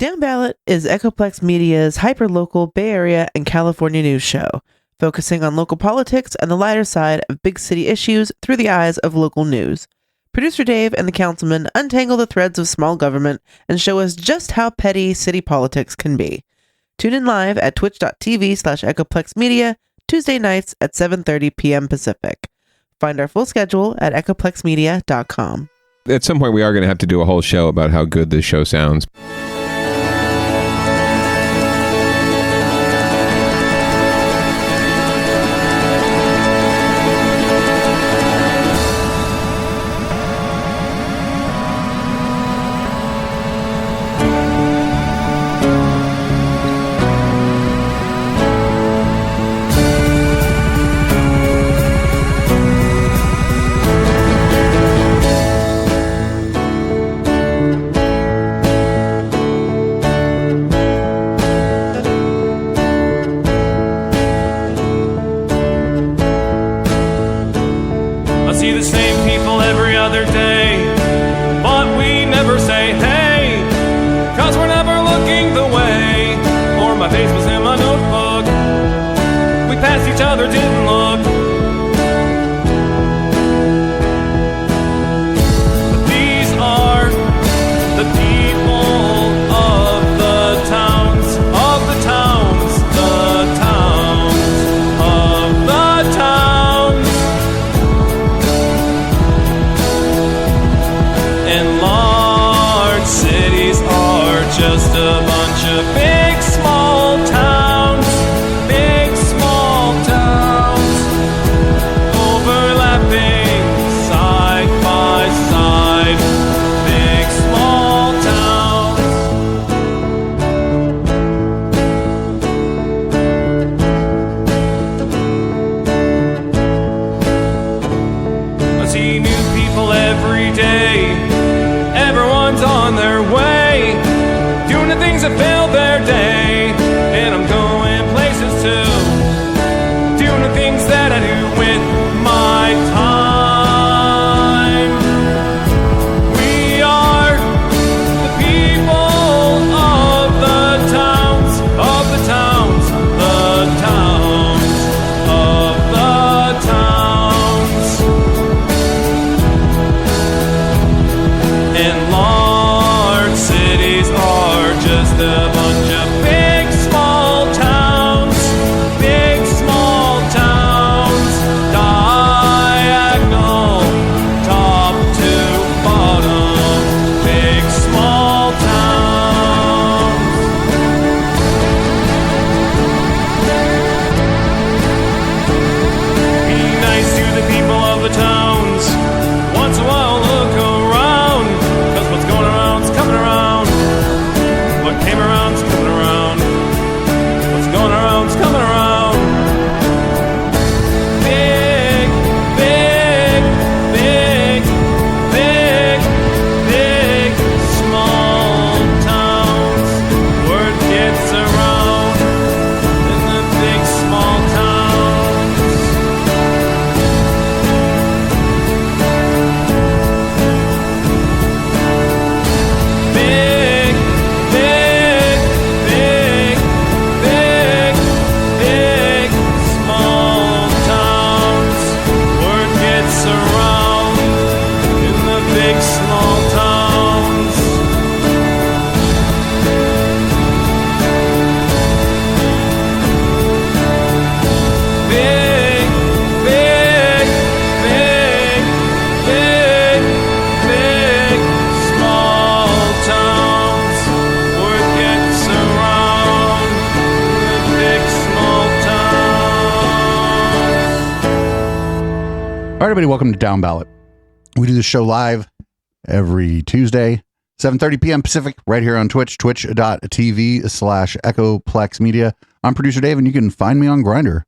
Downballot is Echoplex Media's hyperlocal Bay Area and California news show, focusing on local politics and the lighter side of big city issues through the eyes of local news. Producer Dave and the councilman untangle the threads of small government and show us just how petty city politics can be. Tune in live at twitch.tv/EchoplexMedia, Tuesday nights at 7:30 p.m. Pacific. Find our full schedule at echoplexmedia.com. At some point, we are going to have to do a whole show about how good this show sounds. Everybody, welcome to Downballot. We do this show live every Tuesday, 7:30 p.m. Pacific, right here on Twitch, twitch.tv/EchoplexMedia. I'm producer Dave, and you can find me on Grindr.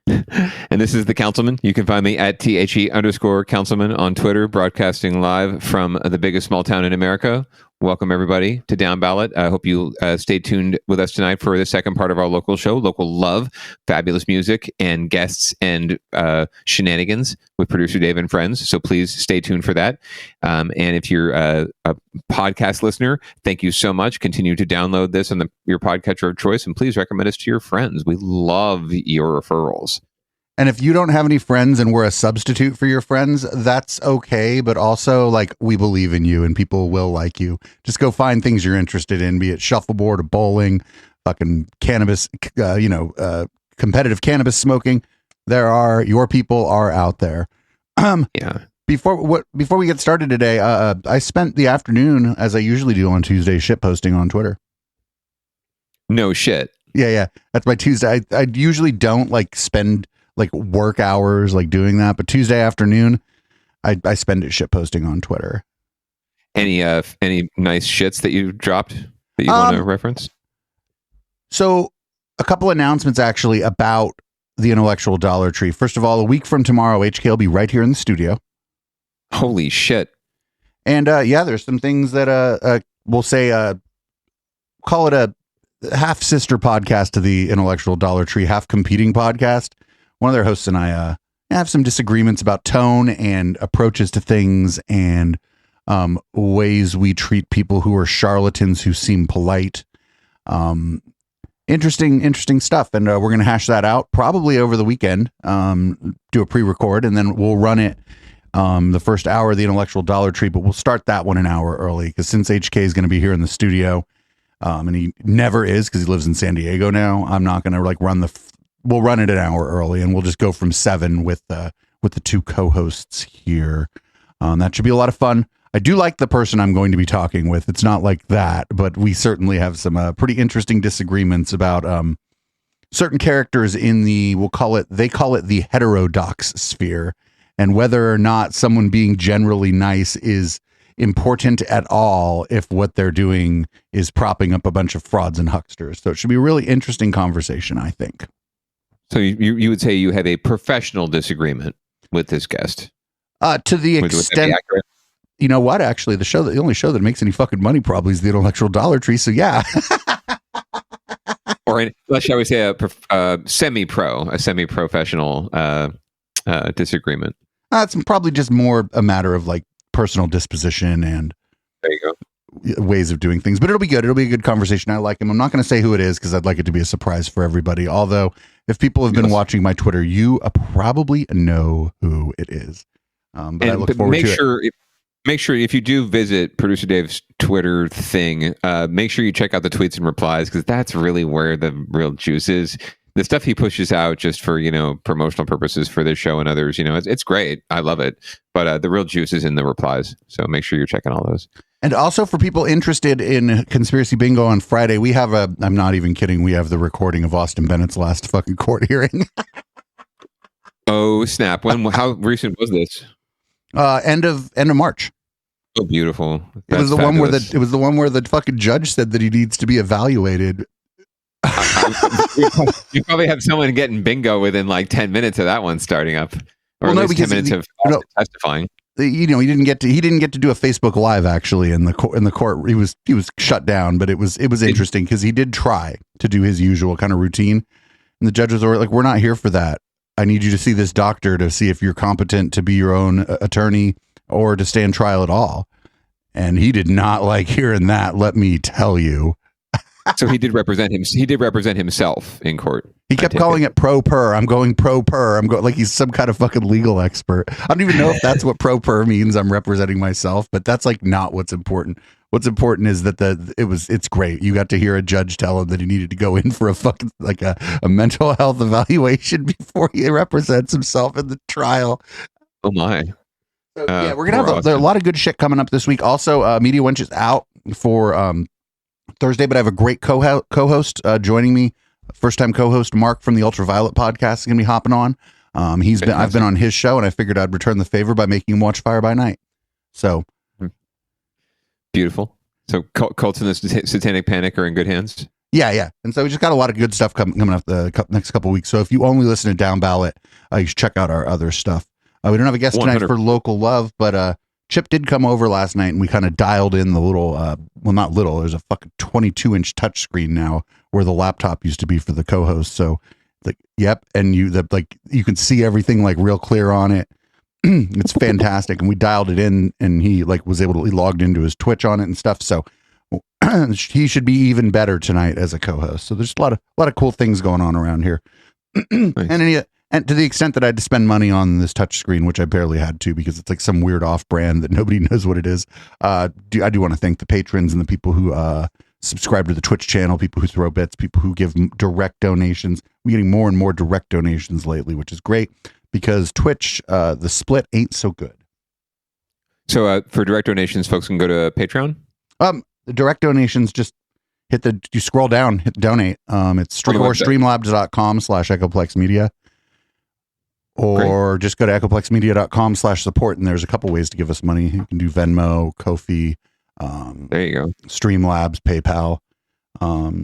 And this is the Councilman. You can find me at THE_Councilman on Twitter, broadcasting live from the biggest small town in America. welcome everybody to Downballot. I hope you stay tuned with us tonight for the second part of our local show, Local Love, fabulous music and guests and shenanigans with producer Dave and friends. So please stay tuned for that. And if you're a podcast listener, thank you so much. Continue to download this on your podcatcher of choice, and please recommend us to your friends. We love your referrals. And if you don't have any friends and we're a substitute for your friends, that's okay. But also, like, we believe in you and people will like you. Just go find things you're interested in, be it shuffleboard or bowling, fucking cannabis, competitive cannabis smoking. Your people are out there. Yeah. Before we get started today, I spent the afternoon, as I usually do on Tuesday, shitposting on Twitter. No shit. Yeah. That's my Tuesday. I usually don't spend work hours doing that, but Tuesday afternoon I spend it shitposting on Twitter. Any nice shits that you dropped that you want to reference? So a couple announcements actually about the Intellectual Dollar Tree. First of all, a week from tomorrow, HK will be right here in the studio. Holy shit. And there's some things that we'll say call it a half sister podcast to the Intellectual Dollar Tree, half competing podcast. One of their hosts and I have some disagreements about tone and approaches to things and ways we treat people who are charlatans who seem polite. Interesting stuff. And we're going to hash that out probably over the weekend, do a pre-record, and then we'll run it the first hour of the Intellectual Dollar Tree, but we'll start that one an hour early because since HK is going to be here in the studio, and he never is because he lives in San Diego now, I'm not going to we'll run it an hour early, and we'll just go from 7 with the two co-hosts here. That should be a lot of fun. I do like the person I'm going to be talking with. It's not like that, but we certainly have some pretty interesting disagreements about certain characters in they call it the heterodox sphere, and whether or not someone being generally nice is important at all if what they're doing is propping up a bunch of frauds and hucksters. So it should be a really interesting conversation, I think. So you would say you have a professional disagreement with this guest? To the extent, you know what? Actually, the only show that makes any fucking money probably is the Intellectual Dollar Tree. So yeah. Or shall we say a semi-professional disagreement? It's probably just more a matter of personal disposition and there you go. Ways of doing things, but it'll be good. It'll be a good conversation. I like him. I'm not going to say who it is because I'd like it to be a surprise for everybody. Although if people have been watching my Twitter, you probably know who it is. But I look forward to it. Make sure if you do visit Producer Dave's Twitter thing, make sure you check out the tweets and replies because that's really where the real juice is. The stuff he pushes out just for, promotional purposes for this show and others, it's great. I love it. But the real juice is in the replies. So make sure you're checking all those. And also for people interested in Conspiracy Bingo on Friday, we have I'm not even kidding, we have the recording of Austin Bennett's last fucking court hearing. Oh, snap. How recent was this? End of March. Oh, beautiful. It was the one where the fucking judge said that he needs to be evaluated. You probably have someone getting bingo within 10 minutes of that one starting up, or at least 10 minutes of testifying. He didn't get to do a Facebook Live actually in the court. He was shut down, but it was interesting because he did try to do his usual kind of routine, and the judges were like, "We're not here for that. I need you to see this doctor to see if you're competent to be your own attorney or to stand trial at all." And he did not like hearing that. Let me tell you. So he did represent him. He did represent himself in court. He kept calling it pro per. I'm going pro per. I'm going like he's some kind of fucking legal expert. I don't even know if that's what pro per means. I'm representing myself, but that's not what's important. What's important is that it's great. You got to hear a judge tell him that he needed to go in for a fucking a mental health evaluation before he represents himself in the trial. Oh my. So, yeah, we're gonna have a lot of good shit coming up this week. Also, Media Wench is out for Thursday, but I have a great co-host joining me. First time co-host Mark from the Ultraviolet podcast is gonna be hopping on. I've been on his show, and I figured I'd return the favor by making him watch Fire by Night. So beautiful. So Cults and the Satanic Panic are in good hands. Yeah. And so we just got a lot of good stuff coming up the next couple of weeks. So if you only listen to Downballot, you should check out our other stuff. We don't have a guest tonight 100. For Local Love, but Chip did come over last night, and we kind of dialed in the little, well, not little. There's a fucking 22-inch touchscreen now where the laptop used to be for the co-host. So, like, yep, and you can see everything like real clear on it. It's fantastic, and we dialed it in, and he he logged into his Twitch on it and stuff. So he should be even better tonight as a co-host. So there's a lot of cool things going on around here. Nice. And to the extent that I had to spend money on this touch screen, which I barely had to because it's like some weird off-brand that nobody knows what it is. I do want to thank the patrons and the people who subscribe to the Twitch channel, people who throw bits, people who give direct donations. We're getting more and more direct donations lately, which is great because Twitch, the split ain't so good. So for direct donations, folks can go to Patreon? The direct donations, just you scroll down, hit donate. It's streamlabs.com/echoplexmedia. Or just go to echoplexmedia.com/support, and there's a couple ways to give us money. You can do Venmo, Ko-fi, there you go, Streamlabs, PayPal.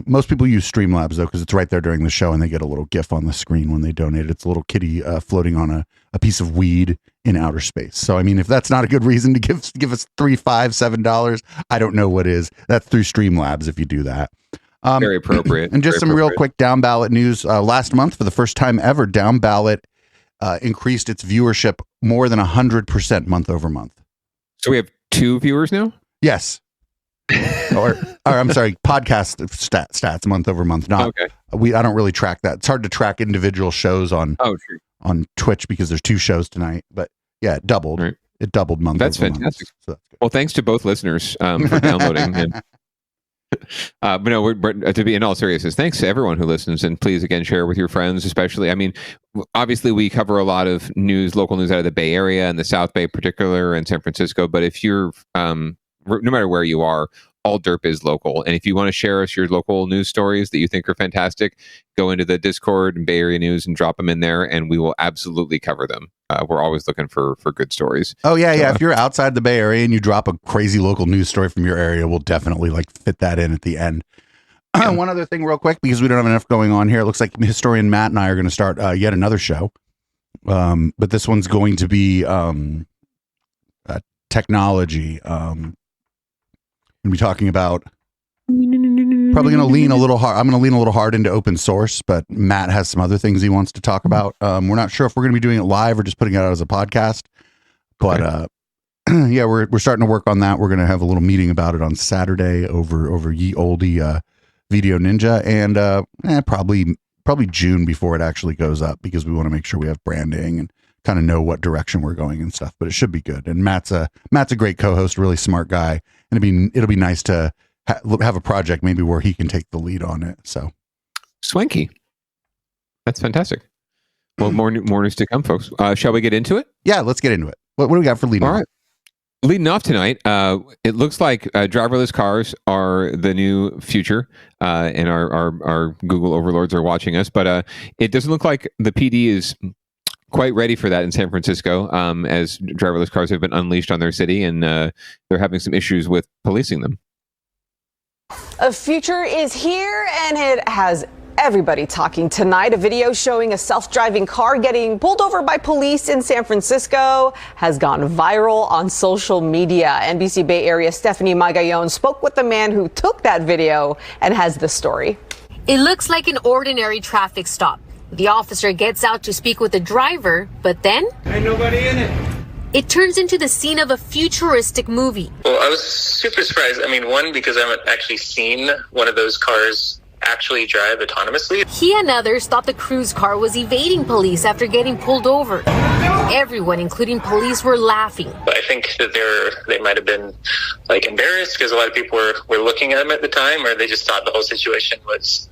Most people use Streamlabs though, because it's right there during the show, and they get a little GIF on the screen when they donate. It's a little kitty floating on a piece of weed in outer space. So I mean, if that's not a good reason to give us $3, $5, $7, I don't know what is. That's through Streamlabs if you do that. Very appropriate. And just some real quick Down Ballot news. Last month, for the first time ever, Down Ballot increased its viewership more than 100% month over month. So we have 2 viewers now? Yes. or I'm sorry, podcast stats month over month. Not okay. I don't really track that. It's hard to track individual shows on Twitch because there's 2 shows tonight. But yeah, it doubled. Right. It doubled month. That's over fantastic. month, so that's good. Well, thanks to both listeners for downloading. And but no, to be in all seriousness, thanks to everyone who listens, and please again share with your friends, especially. I mean, obviously we cover a lot of local news out of the Bay Area and the South Bay, in particular, and San Francisco. But if you're, no matter where you are, all derp is local. And if you want to share us your local news stories that you think are fantastic, go into the Discord and Bay Area News and drop them in there, and we will absolutely cover them. We're always looking for good stories. Oh yeah, yeah. If you're outside the Bay Area and you drop a crazy local news story from your area, we'll definitely fit that in at the end. One other thing real quick, because we don't have enough going on here. It looks like historian Matt and I are going to start yet another show. But this one's going to be technology. Going to be talking about probably going to lean a little hard. I'm going to lean a little hard into open source, but Matt has some other things he wants to talk about. We're not sure if we're going to be doing it live or just putting it out as a podcast, but yeah, we're starting to work on that. We're going to have a little meeting about it on Saturday over ye olde Video Ninja, and probably June before it actually goes up, because we want to make sure we have branding and kind of know what direction we're going and stuff. But it should be good. And Matt's a great co-host, really smart guy, and it'll be nice to have a project maybe where he can take the lead on it. So swanky. That's fantastic. Well, more news to come, folks. Shall we get into it? Yeah, let's get into it. What do we got for leading? All right. Leading off tonight, it looks like driverless cars are the new future, and our Google overlords are watching us. But it doesn't look like the PD is quite ready for that in San Francisco, as driverless cars have been unleashed on their city, and they're having some issues with policing them. A future is here, and it has everybody talking tonight. A video showing a self-driving car getting pulled over by police in San Francisco has gone viral on social media. NBC Bay Area Stephanie Magallon spoke with the man who took that video and has the story. It looks like an ordinary traffic stop. The officer gets out to speak with the driver, but then ain't nobody in it. It turns into the scene of a futuristic movie. Well, I was super surprised. I mean, one, because I haven't actually seen one of those cars actually drive autonomously. He and others thought the cruise car was evading police after getting pulled over. Everyone, including police, were laughing. I think that they might have been embarrassed because a lot of people were looking at them at the time, or they just thought the whole situation was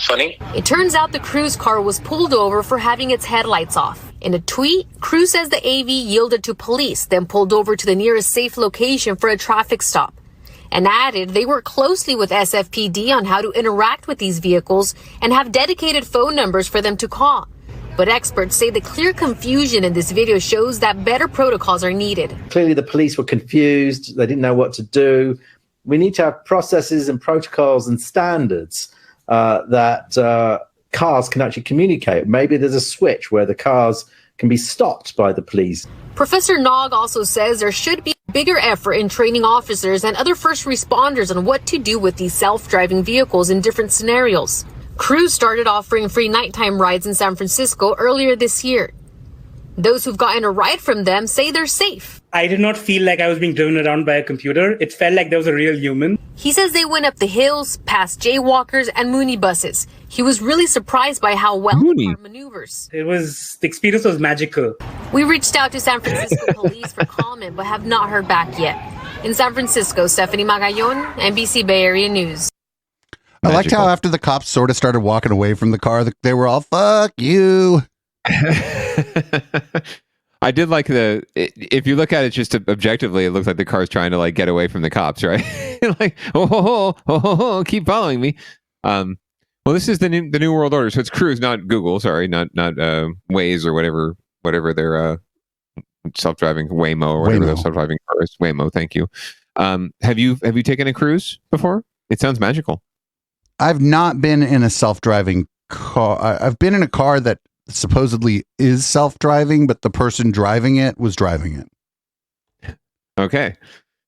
funny. It turns out the cruise car was pulled over for having its headlights off. In a tweet, Cruise says the AV yielded to police, then pulled over to the nearest safe location for a traffic stop, and added they work closely with SFPD on how to interact with these vehicles and have dedicated phone numbers for them to call. But experts say the clear confusion in this video shows that better protocols are needed. Clearly the police were confused. They didn't know what to do. We need to have processes and protocols and standards that cars can actually communicate. Maybe there's a switch where the cars can be stopped by the police. Professor Nog also says there should be Bigger effort in training officers and other first responders on what to do with these self-driving vehicles in different scenarios. Cruise started offering free nighttime rides in San Francisco earlier this year. Those who've gotten a ride from them say they're safe. I did not feel like I was being driven around by a computer. It felt like there was a real human. He says they went up the hills, past jaywalkers and Mooney buses. He was really surprised by how well the car maneuvers. The experience was magical. We reached out to San Francisco police for comment, but have not heard back yet. In San Francisco, Stephanie Magallon, NBC Bay Area News. I liked how after the cops sort of started walking away from the car, they were all, fuck you. I did like if you look at it just objectively, it looks like the car's trying to like get away from the cops, right? Like, keep following me. Well, this is the new world order. So it's Cruise, not Google. Sorry, not Waze or whatever their self-driving Waymo or whatever their self-driving car is. Waymo, thank you. Have you taken a cruise before? It sounds magical. I've not been in a self-driving car. I've been in a car that supposedly is self-driving, but the person driving it was driving it. Okay,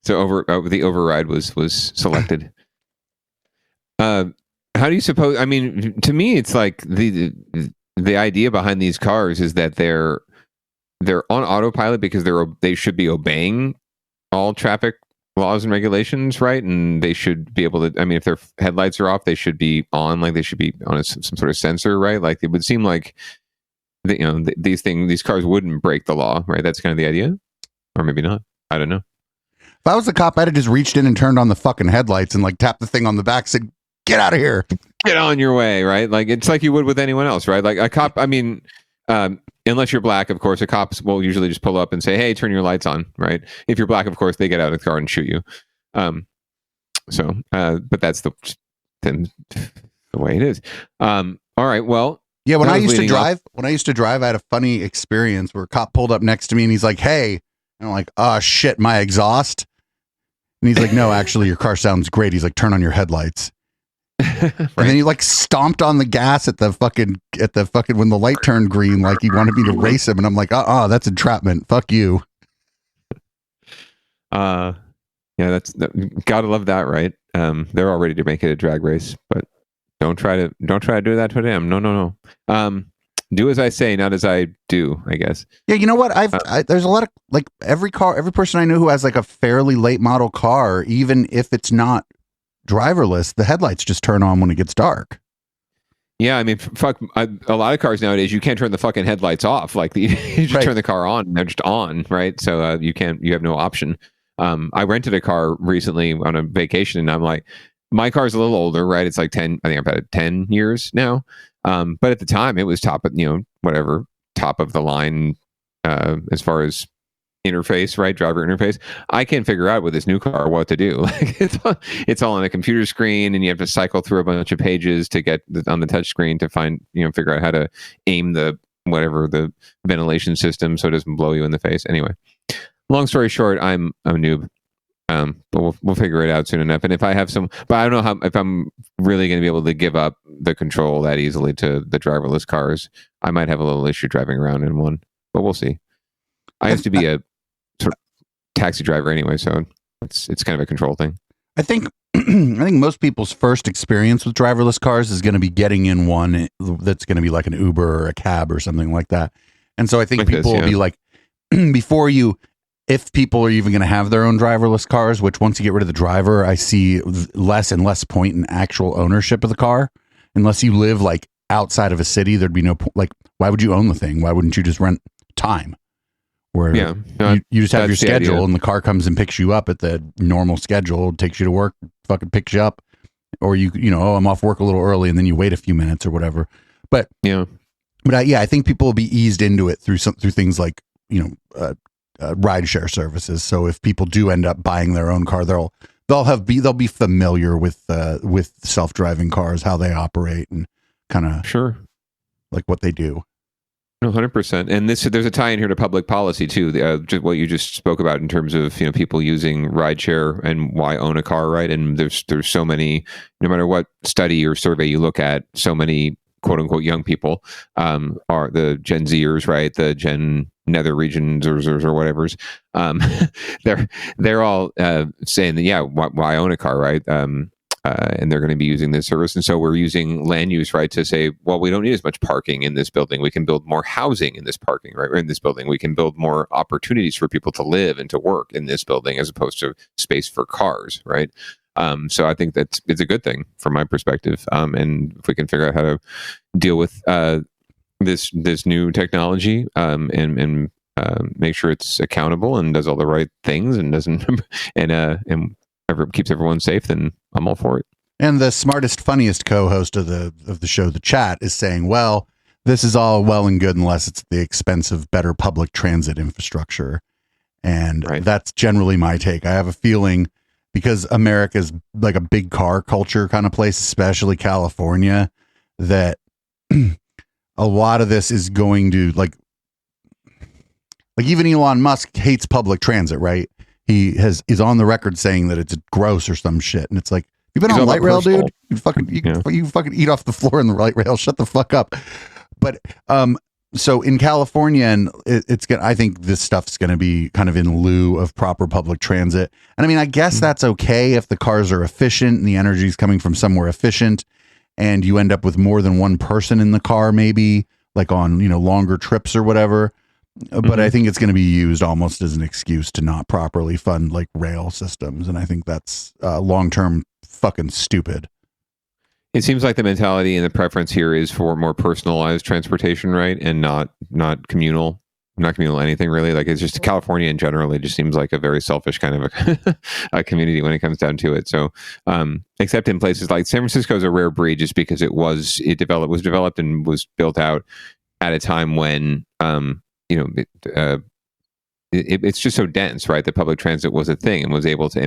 so the override was selected. How do you suppose? I mean, to me, it's like the idea behind these cars is that they're on autopilot because they should be obeying all traffic laws and regulations, right? And they should be able to. I mean, if their headlights are off, they should be on. Like they should be on some sort of sensor, right? Like it would seem like these cars wouldn't break the law, right? That's kind of the idea, or maybe not. I don't know. If I was the cop, I'd have just reached in and turned on the fucking headlights and like tapped the thing on the back, said, "Get out of here, get on your way," right? Like it's like you would with anyone else, right? Like a cop. I mean, unless you're black, of course, a cop will usually just pull up and say, "Hey, turn your lights on," right? If you're black, of course, they get out of the car and shoot you. But that's the way it is. All right, well. Yeah, when I used to drive, I had a funny experience where a cop pulled up next to me and he's like, "Hey," and I'm like, "Oh shit, my exhaust." And he's like, "No, actually, your car sounds great." He's like, "Turn on your headlights." Right. And then he like stomped on the gas at the fucking when the light turned green, like he wanted me to race him, and I'm like, that's entrapment. Fuck you. Yeah, gotta love that, right? They're all ready to make it a drag race, but don't try to do that to them. No. Do as I say, not as I do, I guess. Yeah, you know what? There's a lot of like every person I know who has like a fairly late model car, even if it's not driverless, the headlights just turn on when it gets dark. Yeah, I mean, a lot of cars nowadays, you can't turn the fucking headlights off. Like you just turn the car on, and they're just on, right? So you have no option. I rented a car recently on a vacation, and I'm like, my car's a little older, right? It's like 10, I think I've had it 10 years now. But at the time it was top of the line, as far as interface, right? Driver interface. I can't figure out with this new car what to do. Like it's all on a computer screen, and you have to cycle through a bunch of pages to get on the touch screen to find, figure out how to aim the ventilation system so it doesn't blow you in the face. Anyway, long story short, I'm a noob. But we'll figure it out soon enough. And if I have but I don't know if I'm really going to be able to give up the control that easily to the driverless cars. I might have a little issue driving around in one, but we'll see. I used to be a sort of taxi driver anyway, so it's kind of a control thing. I think most people's first experience with driverless cars is going to be getting in one that's going to be like an Uber or a cab or something like that. And so I think people will be like, if people are even going to have their own driverless cars, which once you get rid of the driver, I see less and less point in actual ownership of the car. Unless you live like outside of a city, there'd be no like, why would you own the thing? Why wouldn't you just rent time? Where you just have your schedule and the car comes and picks you up at the normal schedule, takes you to work, fucking picks you up. Or I'm off work a little early, and then you wait a few minutes or whatever. But I think people will be eased into it through things like, rideshare services. So if people do end up buying their own car, they'll be familiar with self-driving cars, how they operate, and kind of like what they do. No, 100%. And there's a tie in here to public policy too. Just what you just spoke about in terms of people using rideshare and why own a car, right? And there's so many, no matter what study or survey you look at, so many quote unquote young people are the Gen Zers, right? The Gen nether regions or whatever's, they're all saying that, yeah, why own a car, right? And they're going to be using this service. And so we're using land use, right, to say, well, we don't need as much parking in this building. We can build more housing in this parking, right? Or in this building. We can build more opportunities for people to live and to work in this building as opposed to space for cars, right? So I think it's a good thing from my perspective. And if we can figure out how to deal with this new technology and make sure it's accountable and does all the right things and doesn't and keeps everyone safe, then I'm all for it. And the smartest, funniest co-host of the show, The Chat, is saying, well, this is all well and good unless it's at the expense of better public transit infrastructure. And that's generally my take. I have a feeling, because America's like a big car culture kind of place, especially California, that a lot of this is going to like even Elon Musk hates public transit, right? He is on the record saying that it's gross or some shit. And it's like, you've been on light rail, dude. You fucking eat off the floor in the light rail. Shut the fuck up. But so in California, and I think this stuff's going to be kind of in lieu of proper public transit. And I mean, I guess that's okay if the cars are efficient and the energy is coming from somewhere efficient, and you end up with more than one person in the car, maybe like on longer trips or whatever. But I think it's going to be used almost as an excuse to not properly fund like rail systems. And I think that's long-term fucking stupid. It seems like the mentality and the preference here is for more personalized transportation, right? And not communal anything really. Like, it's just California in general. It just seems like a very selfish kind of a community when it comes down to it. So, except in places like San Francisco is a rare breed, just because it was developed and was built out at a time when, it's just so dense, right? That public transit was a thing and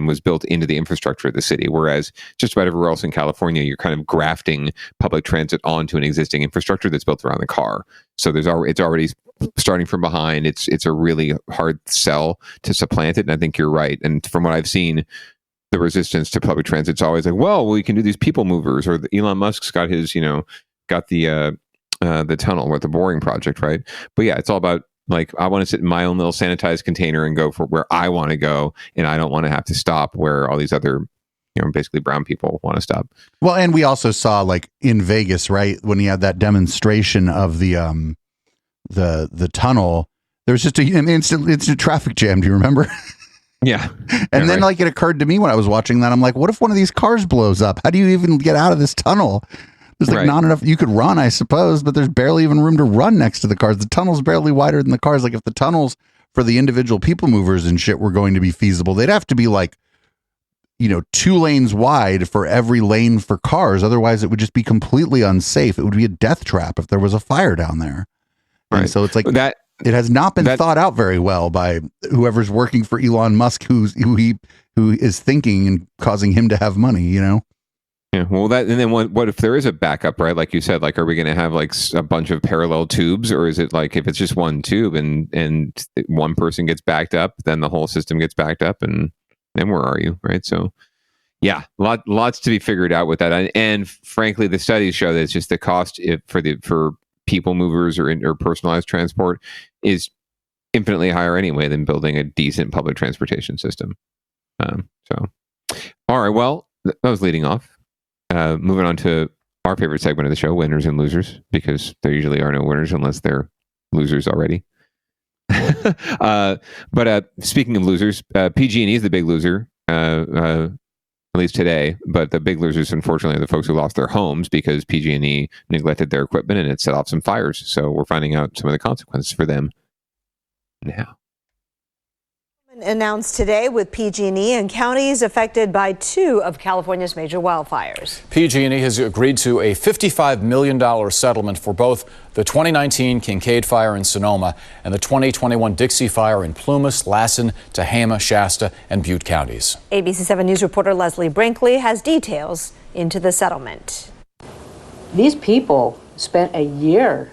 was built into the infrastructure of the city. Whereas just about everywhere else in California, you're kind of grafting public transit onto an existing infrastructure that's built around the car. So it's already starting from behind. It's a really hard sell to supplant it. And I think you're right. And from what I've seen, the resistance to public transit is always like, well, we can do these people movers, or Elon Musk's got his, got the tunnel with the boring project, right? But yeah, it's all about, like, I want to sit in my own little sanitized container and go for where I want to go, and I don't want to have to stop where all these other, basically brown people want to stop. Well, and we also saw, like, in Vegas, right, when he had that demonstration of the tunnel, there was just an instant traffic jam. Do you remember? Yeah. And then, like, it occurred to me when I was watching that, I'm like, what if one of these cars blows up? How do you even get out of this tunnel? There's like not enough. You could run, I suppose, but there's barely even room to run next to the cars. The tunnel's barely wider than the cars. Like, if the tunnels for the individual people movers and shit were going to be feasible, they'd have to be like, 2 lanes wide for every lane for cars. Otherwise, it would just be completely unsafe. It would be a death trap if there was a fire down there. Right. And so it's like that. It has not been thought out very well by whoever's working for Elon Musk, who is thinking and causing him to have money. Yeah, well, and then what if there is a backup, right? Like you said, like, are we going to have like a bunch of parallel tubes, or is it like if it's just one tube and one person gets backed up, then the whole system gets backed up, and then where are you, right? So, yeah, lots to be figured out with that, and frankly, the studies show that it's just the cost for people movers or personalized transport is infinitely higher anyway than building a decent public transportation system. So, all right, well, that was leading off. Moving on to our favorite segment of the show, winners and losers, because there usually are no winners unless they're losers already. But speaking of losers, PG&E is the big loser, at least today. But the big losers, unfortunately, are the folks who lost their homes because PG&E neglected their equipment and it set off some fires. So we're finding out some of the consequences for them now. Announced today with PG&E and counties affected by 2 of California's major wildfires. PG&E has agreed to a $55 million settlement for both the 2019 Kincaid fire in Sonoma and the 2021 Dixie fire in Plumas, Lassen, Tehama, Shasta, and Butte counties. ABC 7 News reporter Leslie Brinkley has details into the settlement. These people spent a year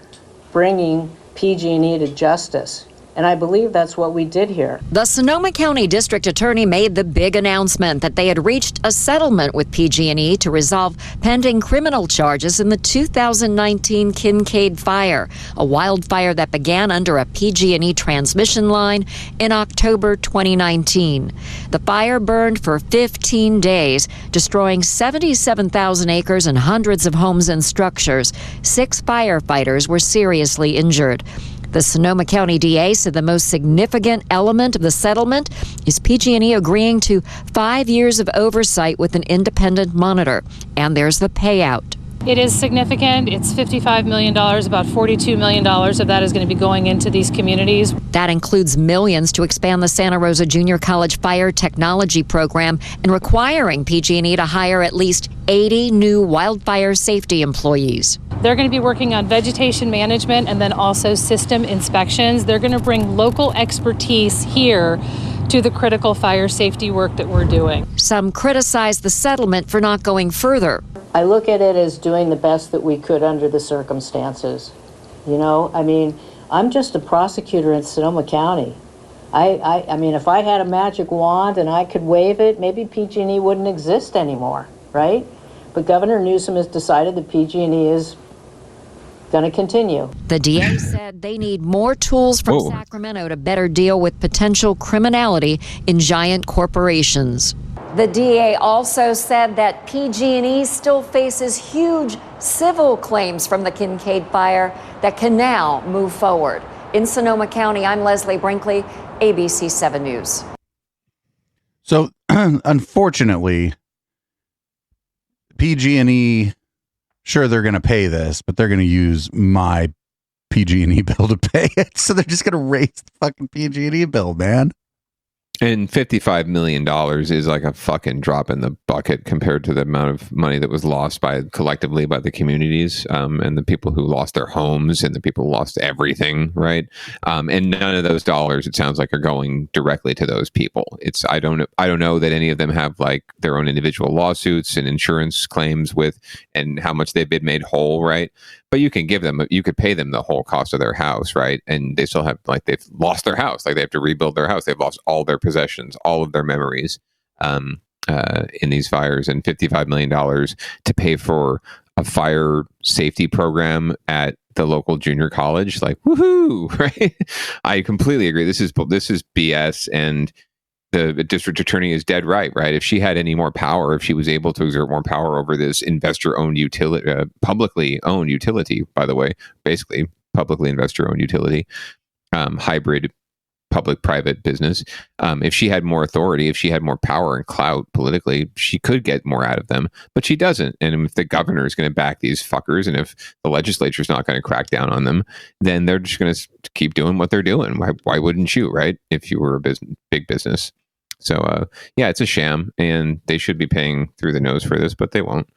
bringing PG&E to justice. And I believe that's what we did here. The Sonoma County District Attorney made the big announcement that they had reached a settlement with PG&E to resolve pending criminal charges in the 2019 Kincaid fire, a wildfire that began under a PG&E transmission line in October 2019. The fire burned for 15 days, destroying 77,000 acres and hundreds of homes and structures. 6 firefighters were seriously injured. The Sonoma County DA said the most significant element of the settlement is PG&E agreeing to 5 years of oversight with an independent monitor. And there's the payout. It is significant. It's $55 million. About $42 million of that is going to be going into these communities. That includes millions to expand the Santa Rosa Junior College Fire Technology Program and requiring PG&E to hire at least 80 new wildfire safety employees. They're going to be working on vegetation management and then also system inspections. They're going to bring local expertise here to the critical fire safety work that we're doing. Some criticize the settlement for not going further. I look at it as doing the best that we could under the circumstances. You know, I mean, I'm just a prosecutor in Sonoma County. I mean, if I had a magic wand and I could wave it, maybe PG&E wouldn't exist anymore, right? But Governor Newsom has decided that PG&E is going to continue. The DA said they need more tools from Sacramento to better deal with potential criminality in giant corporations. The DA also said that PG&E still faces huge civil claims from the Kincaid fire that can now move forward. In Sonoma County, I'm Leslie Brinkley, ABC 7 News. So, unfortunately, PG&E, sure, they're going to pay this, but they're going to use my PG&E bill to pay it. So they're just going to raise the fucking PG&E bill, man. And $55 million is like a fucking drop in the bucket compared to the amount of money that was lost collectively by the communities and the people who lost their homes and the people who lost everything, right? And none of those dollars, it sounds like, are going directly to those people. I don't know that any of them have like their own individual lawsuits and insurance claims with and how much they've been made whole, right? But you could pay them the whole cost of their house, right? And they still have, like, they've lost their house. Like, they have to rebuild their house. They've lost all their possessions, all of their memories in these fires. And $55 million to pay for a fire safety program at the local junior college, like, woohoo, right? I completely agree. This is BS, and the district attorney is dead right? If she had any more power, if she was able to exert more power over this investor-owned utility, publicly owned utility, by the way, basically publicly investor-owned utility, hybrid public-private business. If she had more authority, if she had more power and clout politically, she could get more out of them, but she doesn't. And if the governor is going to back these fuckers, and if the legislature is not going to crack down on them, then they're just going to keep doing what they're doing. Why wouldn't you, right? If you were a big business. So, yeah, it's a sham, and they should be paying through the nose for this, but they won't.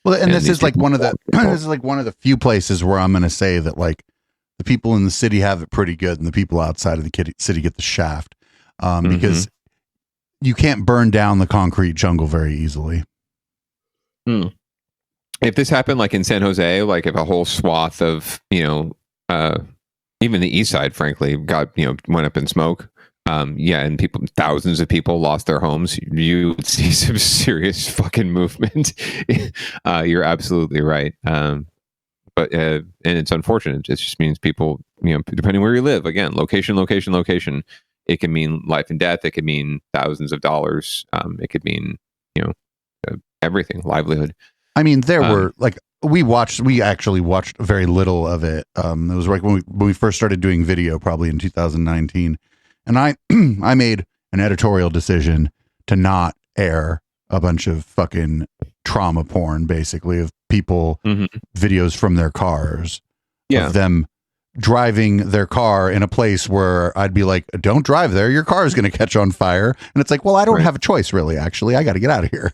Well, and this is like one of the few places where I'm going to say that, like, the people in the city have it pretty good, and the people outside of the city get the shaft, because you can't burn down the concrete jungle very easily. If this happened, like in San Jose, like if a whole swath of even the east side, frankly, went up in smoke. And thousands of people lost their homes. You would see some serious fucking movement. You're absolutely right. But and it's unfortunate. It just means people, depending where you live, again, location. It can mean life and death. It could mean thousands of dollars. It could mean, everything, livelihood. I mean, there were like we actually watched very little of it. It was like when we first started doing video, probably in 2019. And I made an editorial decision to not air a bunch of fucking trauma porn, basically, of people, videos from their cars, of them driving their car in a place where I'd be like, don't drive there. Your car is going to catch on fire. And it's like, well, I don't have a choice, really, actually. I got to get out of here.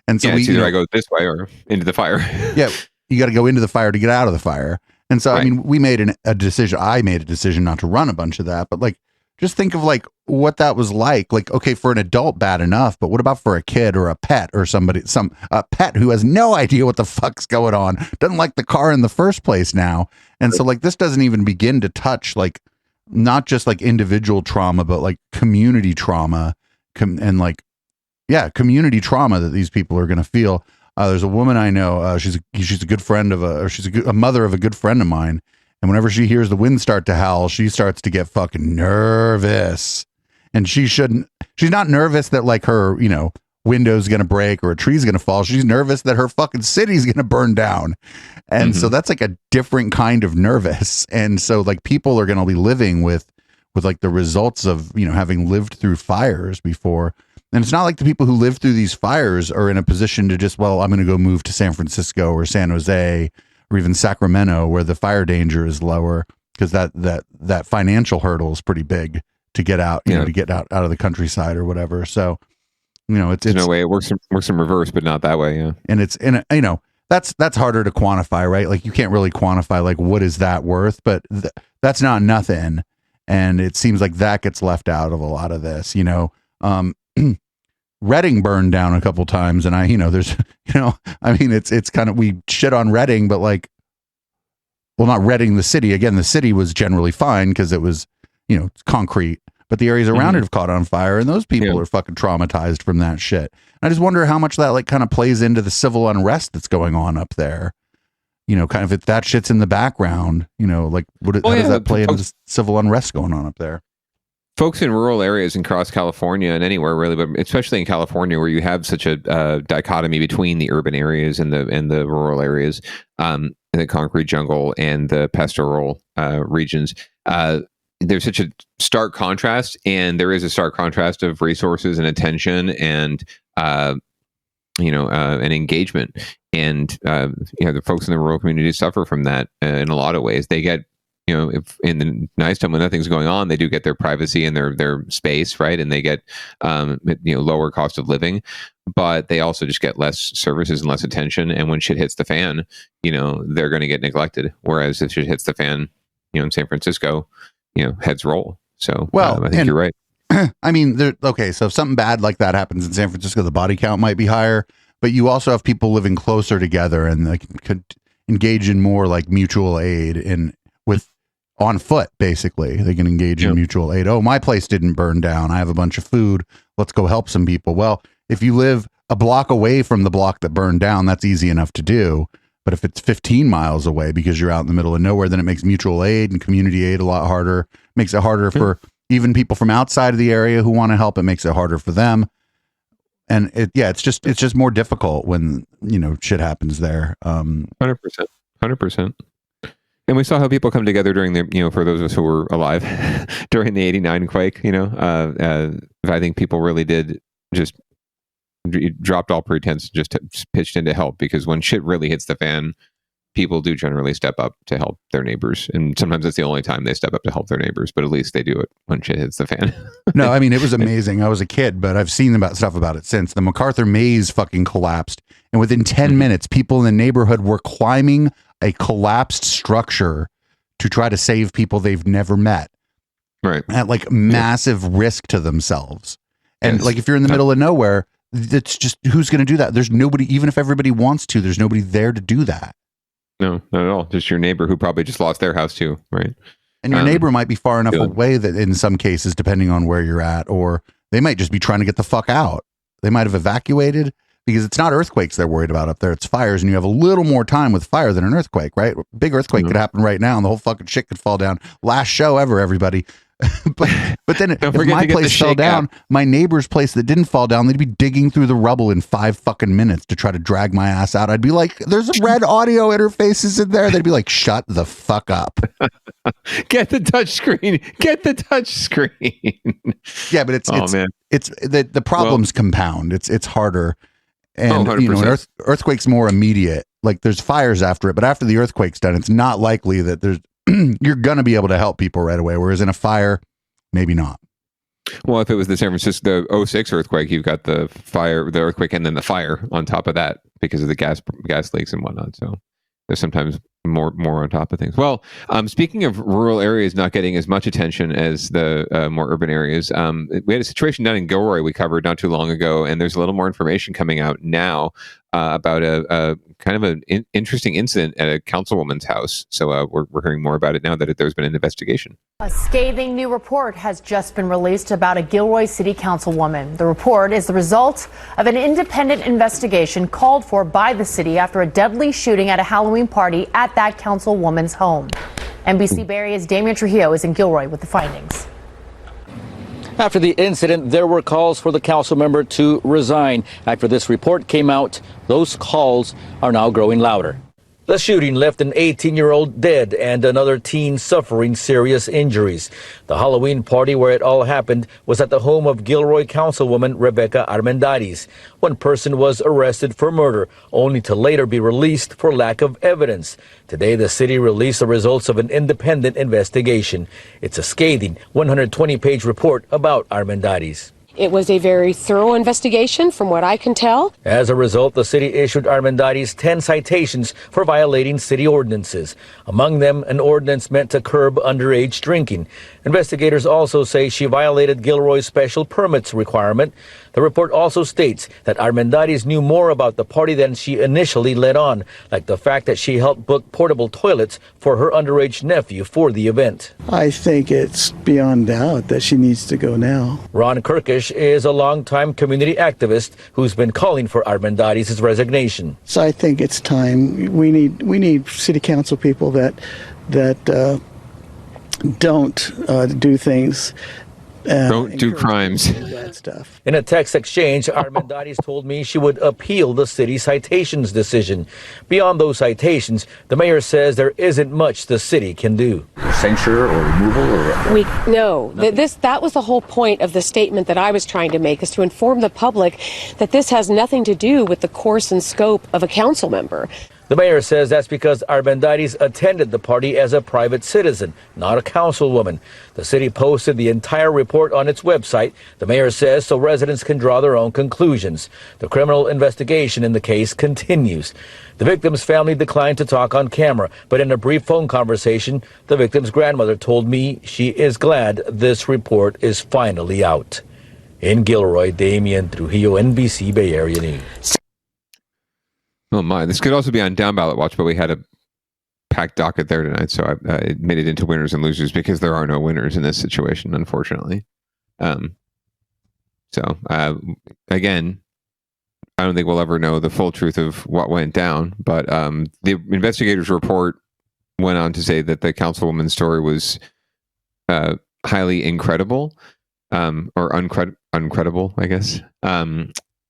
And so I go this way or into the fire. Yeah, you got to go into the fire to get out of the fire. And so, I mean, we made a decision. I made a decision not to run a bunch of that, but like, just think of like what that was like. Like, okay, for an adult, bad enough, but what about for a kid or a pet or a pet who has no idea what the fuck's going on, doesn't like the car in the first place now. And so like, this doesn't even begin to touch like not just like individual trauma, but like community trauma and like, yeah, community trauma that these people are going to feel. There's a woman I know, she's a good friend of a mother of a good friend of mine. And whenever she hears the wind start to howl, she starts to get fucking nervous. And she's not nervous that like her, window's going to break or a tree's going to fall. She's nervous that her fucking city's going to burn down. And so that's like a different kind of nervous. And so like people are going to be living with like the results of, having lived through fires before. And it's not like the people who live through these fires are in a position to just, well, I'm going to go move to San Francisco or San Jose or even Sacramento where the fire danger is lower, because that financial hurdle is pretty big to get out, to get out of the countryside or whatever. So, it's no way it works in reverse, but not that way. Yeah. And it's that's harder to quantify, right? Like you can't really quantify like what is that worth, but that's not nothing. And it seems like that gets left out of a lot of this, Reading burned down a couple times, and there's, it's kind of, we shit on Reading, but like, well, not Reading the city. Again, the city was generally fine because it was, it's concrete, but the areas around it have caught on fire, and those people are fucking traumatized from that shit. And I just wonder how much that like kind of plays into the civil unrest that's going on up there. Kind of if that shit's in the background, like how does that play into the civil unrest going on up there? Folks in rural areas across California and anywhere really, but especially in California where you have such a dichotomy between the urban areas and the rural areas, and the concrete jungle and the pastoral regions, there's such a stark contrast, and there is a stark contrast of resources and attention and and engagement. And the folks in the rural communities suffer from that in a lot of ways. They get, if in the nice time when nothing's going on, they do get their privacy and their space, right? And they get lower cost of living, but they also just get less services and less attention. And when shit hits the fan, they're going to get neglected. Whereas if shit hits the fan, in San Francisco, heads roll. So I think you're right. I mean, so if something bad like that happens in San Francisco, the body count might be higher, but you also have people living closer together and they could engage in more like mutual aid on foot, basically. They can engage in mutual aid. Oh, my place didn't burn down. I have a bunch of food. Let's go help some people. Well, if you live a block away from the block that burned down, that's easy enough to do. But if it's 15 miles away because you're out in the middle of nowhere, then it makes mutual aid and community aid a lot harder. Makes it harder for even people from outside of the area who want to help. It makes it harder for them. And it's just more difficult when, shit happens there. 100%. And we saw how people come together during the, for those of us who were alive during the 89 quake, I think people really did just dropped all pretense, just pitched in to help, because when shit really hits the fan, people do generally step up to help their neighbors. And sometimes it's the only time they step up to help their neighbors, but at least they do it when shit hits the fan. No, I mean, it was amazing. I was a kid, but I've seen stuff about it since. The MacArthur Maze fucking collapsed. And within 10 minutes, people in the neighborhood were climbing a collapsed structure to try to save people they've never met. Right. At like massive risk to themselves. And like, if you're in the middle of nowhere, it's just, who's going to do that? There's nobody, even if everybody wants to, there's nobody there to do that. No, not at all. Just your neighbor who probably just lost their house too, right? And your neighbor might be far enough away that in some cases, depending on where you're at, or they might just be trying to get the fuck out. They might have evacuated, because it's not earthquakes they're worried about up there. It's fires, and you have a little more time with fire than an earthquake, right? A big earthquake could happen right now, and the whole fucking shit could fall down. Last show ever, everybody. but then if my place fell down, my neighbor's place that didn't fall down, they'd be digging through the rubble in 5 fucking minutes to try to drag my ass out. I'd be like, there's red audio interfaces in there. They'd be like, shut the fuck up. Get the touch screen. Get the touch screen. Yeah, but it's the problems compound. It's harder. And an earthquake's more immediate. Like, there's fires after it, but after the earthquake's done, it's not likely that there's you're going to be able to help people right away. Whereas in a fire, maybe not. Well, if it was the San Francisco 06 earthquake, you've got the earthquake, and then the fire on top of that because of the gas leaks and whatnot. So there's sometimes more on top of things. Well, speaking of rural areas not getting as much attention as the more urban areas, we had a situation down in Gilroy we covered not too long ago, and there's a little more information coming out now about a kind of an interesting incident at a councilwoman's house. So we're hearing more about it now that there's been an investigation. A scathing new report has just been released about a Gilroy City Councilwoman. The report is the result of an independent investigation called for by the city after a deadly shooting at a Halloween party at that councilwoman's home. NBC Bay Area's Damian Trujillo is in Gilroy with the findings. After the incident, there were calls for the council member to resign. After this report came out, those calls are now growing louder. The shooting left an 18-year-old dead and another teen suffering serious injuries. The Halloween party where it all happened was at the home of Gilroy Councilwoman Rebecca Armendariz. One person was arrested for murder, only to later be released for lack of evidence. Today, the city released the results of an independent investigation. It's a scathing 120-page report about Armendariz. It was a very thorough investigation from what I can tell. As a result, the city issued Armendariz 10 citations for violating city ordinances. Among them, an ordinance meant to curb underage drinking. Investigators also say she violated Gilroy's special permits requirement. The report also states that Armendariz knew more about the party than she initially let on, like the fact that she helped book portable toilets for her underage nephew for the event. I think it's beyond doubt that she needs to go now. Ron Kirkish is a longtime community activist who's been calling for Armendariz's resignation. So I think it's time. We need city council people that don't do things. Don't do crimes. That stuff. In a text exchange, Armendariz told me she would appeal the city citations decision. Beyond those citations, the mayor says there isn't much the city can do. Censure or removal or That was the whole point of the statement that I was trying to make, is to inform the public that this has nothing to do with the course and scope of a council member. The mayor says that's because Armendariz attended the party as a private citizen, not a councilwoman. The city posted the entire report on its website, the mayor says, so residents can draw their own conclusions. The criminal investigation in the case continues. The victim's family declined to talk on camera, but in a brief phone conversation, the victim's grandmother told me she is glad this report is finally out. In Gilroy, Damian Trujillo, NBC Bay Area News. Oh my, this could also be on Downballot Watch, but we had a packed docket there tonight, so I made it into winners and losers because there are no winners in this situation, unfortunately. Again, I don't think we'll ever know the full truth of what went down, but the investigators' report went on to say that the councilwoman's story was highly incredible, or uncredible, I guess.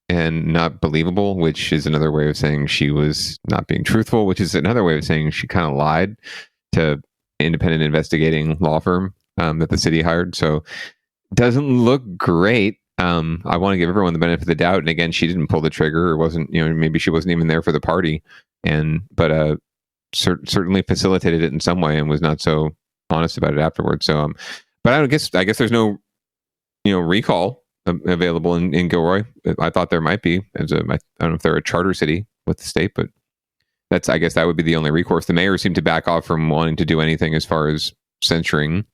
And not believable, which is another way of saying she was not being truthful, which is another way of saying she kind of lied to independent investigating law firm that the city hired. So doesn't look great. I want to give everyone the benefit of the doubt. And again, she didn't pull the trigger, or wasn't, maybe she wasn't even there for the party, but certainly facilitated it in some way and was not so honest about it afterwards. So, but I guess there's no, recall available in Gilroy. I thought there might be. I don't know if they're a charter city with the state, but I guess that would be the only recourse. The mayor seemed to back off from wanting to do anything as far as censuring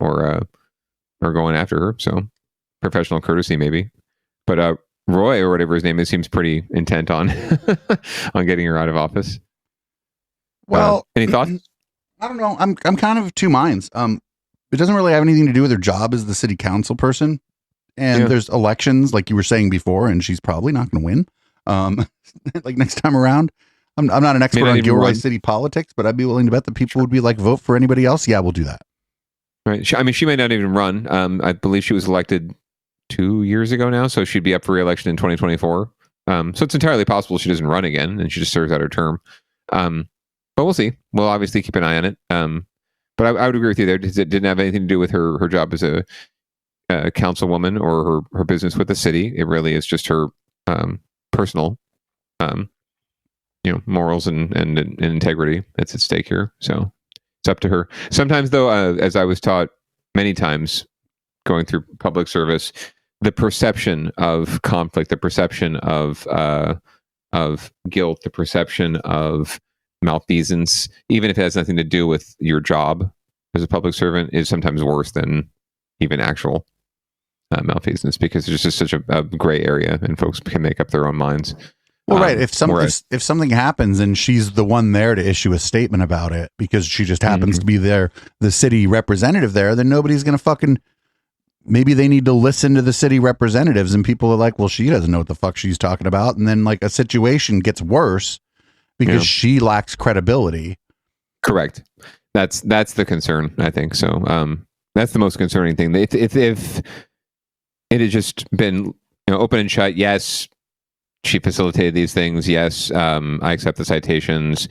or going after her. So professional courtesy maybe. But Roy, or whatever his name is, seems pretty intent on on getting her out of office. Well, any thoughts? I don't know. I'm kind of of two minds. It doesn't really have anything to do with her job as the city council person. And there's elections, like you were saying before, and she's probably not going to win. Like next time around, I'm not an expert on Gilroy City politics, but I'd be willing to bet that people would be like, vote for anybody else. Yeah, we'll do that. Right. She may not even run. I believe she was elected 2 years ago now, so she'd be up for re-election in 2024. So it's entirely possible she doesn't run again and she just serves out her term. But we'll see. We'll obviously keep an eye on it. But I would agree with you there. It didn't have anything to do with her job as a councilwoman or her business with the city. It really is just her personal morals and integrity that's at stake here. So it's up to her. Sometimes though, as I was taught many times going through public service, the perception of conflict, the perception of guilt, the perception of malfeasance, even if it has nothing to do with your job as a public servant, is sometimes worse than even actual malfeasance, because there's just such a gray area and folks can make up their own minds. Well, right. If something happens and she's the one there to issue a statement about it because she just happens to be there, the city representative there, then nobody's going to fucking. Maybe they need to listen to the city representatives, and people are like, well, she doesn't know what the fuck she's talking about. And then like a situation gets worse because she lacks credibility. Correct. That's the concern, I think. So that's the most concerning thing. If it had just been open and shut, yes, she facilitated these things. Yes, I accept the citations,